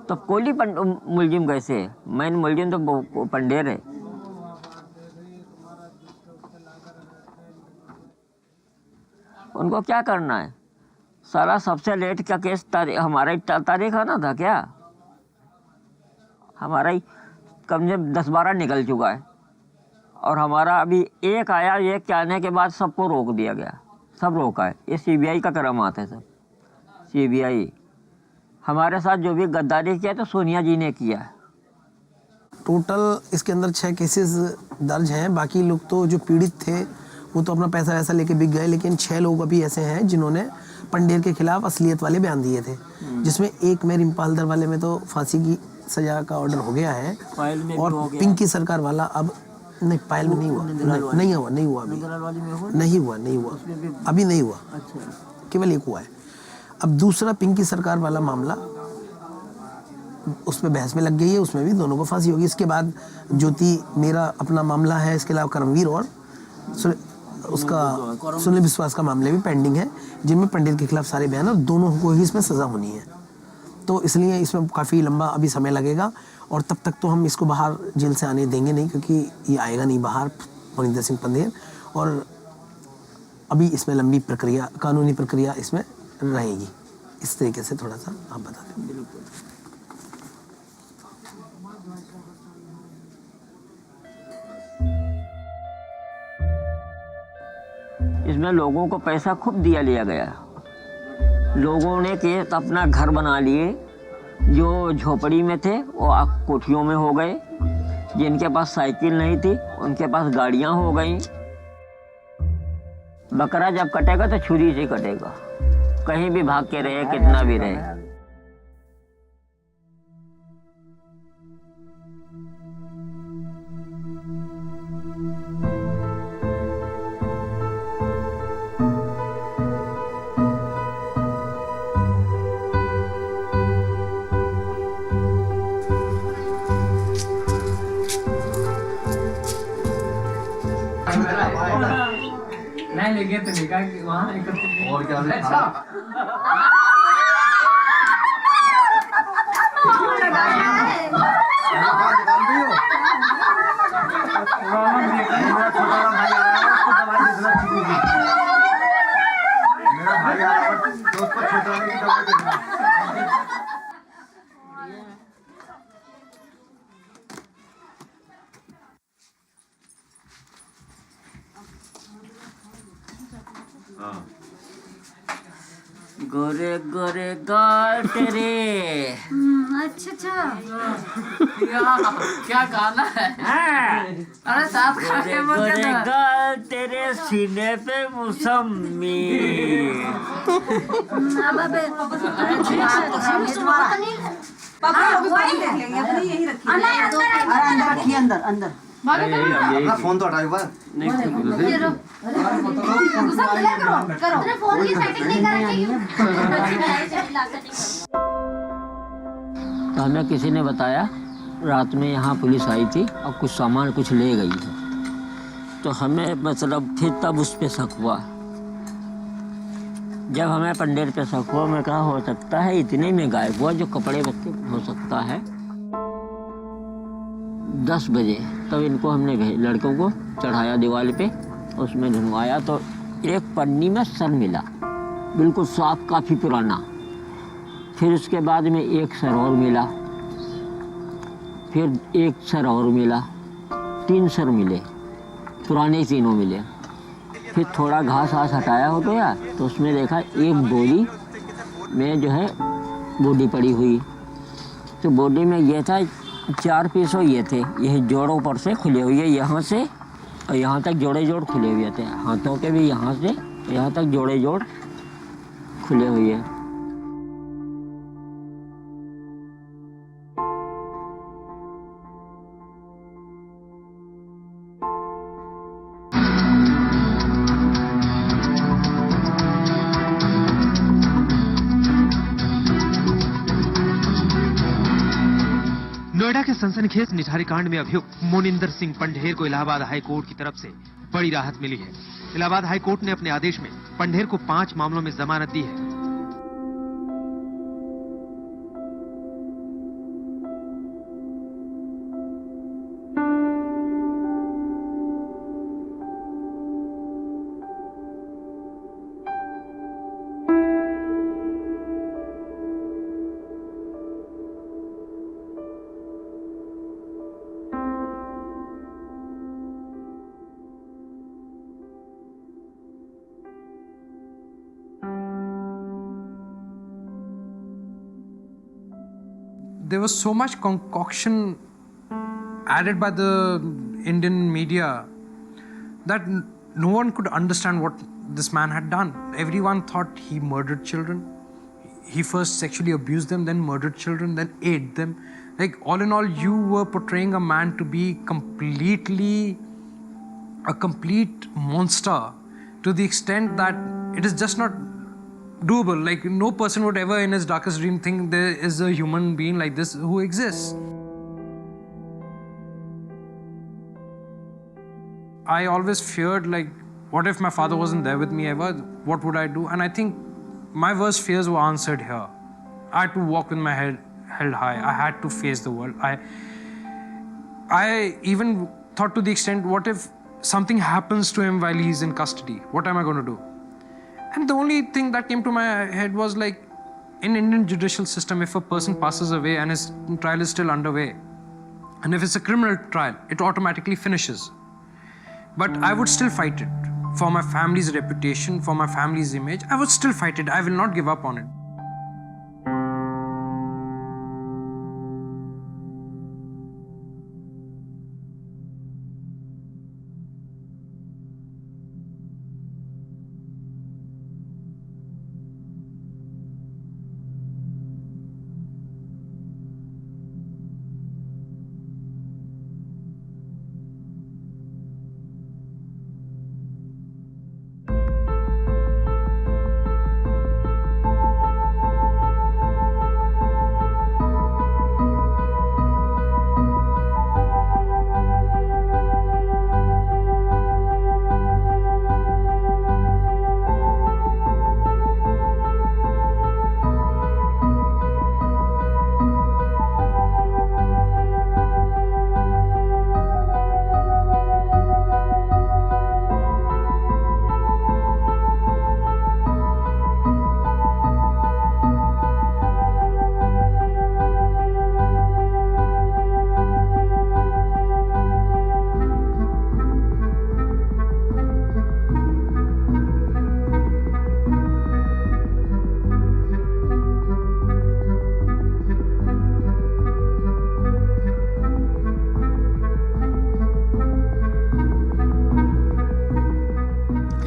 तो कोई मुलजिम कैसे है? मेन मुलजिम तो पंडेर है। उनको क्या करना है? सारा सबसे लेट का केस हमारा ही तारीख आना था क्या? हमारा ही कम से 10-12 निकल चुका है, और हमारा अभी एक आया। एक के आने के बाद सबको रोक दिया गया, सब रोका है। ये सीबीआई का करामात है सब। सीबीआई हमारे साथ जो भी गद्दारी किया तो सोनिया जी ने किया है। टोटल इसके अंदर 6 केसेस दर्ज हैं। बाकी लोग तो जो पीड़ित थे वो तो अपना पैसा वैसा लेके बिक गए, लेकिन 6 लोग अभी ऐसे हैं जिन्होंने पंडेर के खिलाफ असलियत वाले बयान दिए थे, जिसमें एक में रिम्पा हल्दर वाले में तो फांसी की सजा का ऑर्डर हो गया है, और पिंकी सरकार वाला अब नहीं, पायल में नहीं हुआ, नहीं हुआ अभी नहीं हुआ, केवल एक हुआ है। अब दूसरा पिंकी सरकार वाला मामला, उसमें बहस में लग गई है, उसमें भी दोनों को फांसी होगी। इसके बाद ज्योति मेरा अपना मामला है, इसके अलावा करमवीर और उसका सुनील विश्वास का मामले भी पेंडिंग है, जिनमें पंडित के खिलाफ सारे बयान, और दोनों को ही इसमें सजा होनी है। तो इसलिए इसमें काफ़ी लंबा अभी समय लगेगा, और तब तक तो हम इसको बाहर जेल से आने देंगे नहीं, क्योंकि ये आएगा नहीं बाहर, मोनिंदर सिंह पंधेर, और अभी इसमें लंबी प्रक्रिया, कानूनी प्रक्रिया इसमें रहेगी। इस तरीके से थोड़ा सा आप बता दें। इसमें लोगों को पैसा खूब दिया लिया गया। लोगों ने के अपना घर बना लिए, जो झोपड़ी में थे वो कोठियों में हो गए, जिनके पास साइकिल नहीं थी उनके पास गाड़ियां हो गई। बकरा जब कटेगा तो छुरी से कटेगा, कहीं भी भाग के रहे, कितना भी रहे। नहीं लेके तो देखा कि वहाँ एकत्रित और क्या गोरे गोरे गाल तेरे। अच्छा क्या गाना है? अरे साथ खाने में गोरे गाल तेरे सीने पे मौसमी। अंदर अंदर अपना फोन तो हटाओ बार। तो हमें किसी ने बताया रात में यहाँ पुलिस आई थी और कुछ सामान कुछ ले गई है। तो हमें मतलब फिर तब उस पे शक हुआ। जब हमें पंडेर पे शक हुआ, मैं कहा हो सकता है इतने में गायब हुआ, जो कपड़े वक्ते हो सकता है। 10 बजे तब इनको हमने लड़कों को चढ़ाया दीवार पे, उसमें ढूंढवाया तो एक पन्नी में सर मिला, बिल्कुल साफ, काफ़ी पुराना। फिर उसके बाद में एक सर और मिला, फिर एक सर और मिला, 3 सर मिले, पुराने तीनों मिले। फिर थोड़ा घास वास हटाया हो गया तो उसमें देखा एक बोरी में जो है बॉडी पड़ी हुई। तो बॉडी में ये था 4 पीसों ये थे, ये जोड़ों पर से खुले हुए, यहाँ से और यहाँ तक जोड़े जोड़ खुले हुए थे, हाथों के भी यहाँ से यहाँ तक जोड़े जोड़ खुले हुए। नोएडा के सनसनीखेज निठारी कांड में अभियुक्त मोनिंदर सिंह पंढेर को इलाहाबाद हाई कोर्ट की तरफ से बड़ी राहत मिली है। इलाहाबाद हाई कोर्ट ने अपने आदेश में पंढेर को 5 मामलों में जमानत दी है। There was so much concoction added by the Indian media that no one could understand what this man had done. Everyone thought he murdered children. He first sexually abused them, then murdered children, then ate them. Like, all in all, you were portraying a man to be a complete monster, to the extent that it is just not doable. Like, no person would ever in his darkest dream think there is a human being like this who exists. I always feared, like, what if my father wasn't there with me ever? What would I do? And I think my worst fears were answered here. I had to walk with my head held high. I had to face the world. I even thought to the extent, what if something happens to him while he's in custody? What am I going to do? And the only thing that came to my head was, like, in Indian judicial system, if a person passes away and his trial is still underway, and if it's a criminal trial, it automatically finishes. But I would still fight it. For my family's reputation, for my family's image, I would still fight it. I will not give up on it.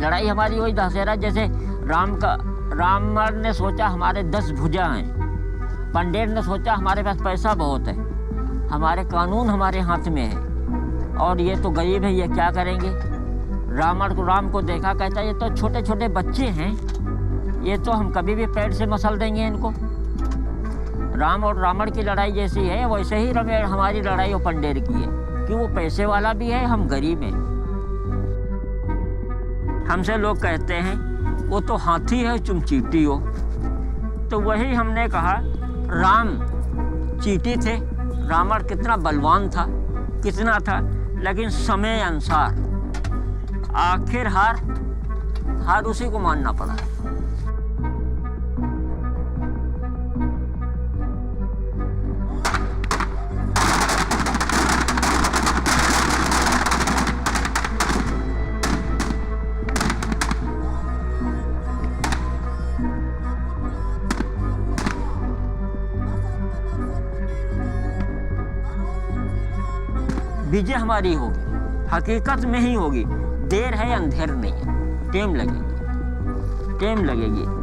लड़ाई हमारी वही दशहरा जैसे रावण ने सोचा हमारे 10 भुजा हैं, पंडेर ने सोचा हमारे पास पैसा बहुत है, हमारे कानून हमारे हाथ में है और ये तो गरीब है, ये क्या करेंगे। राम को देखा, कहता ये तो छोटे छोटे बच्चे हैं, ये तो हम कभी भी पेड़ से मसल देंगे इनको। राम और रावण की लड़ाई जैसी है वैसे ही हमारी लड़ाई और पंडेर की है कि वो पैसे वाला भी है, हम गरीब हैं। हमसे लोग कहते हैं वो तो हाथी है तुम चींटी हो, तो वही हमने कहा राम चींटी थे, रावण कितना बलवान था, कितना था, लेकिन समय अनुसार आखिर हार उसी को मानना पड़ा। विजय हमारी होगी, हकीकत में ही होगी, देर है अंधेर नहीं है, टाइम लगेगी।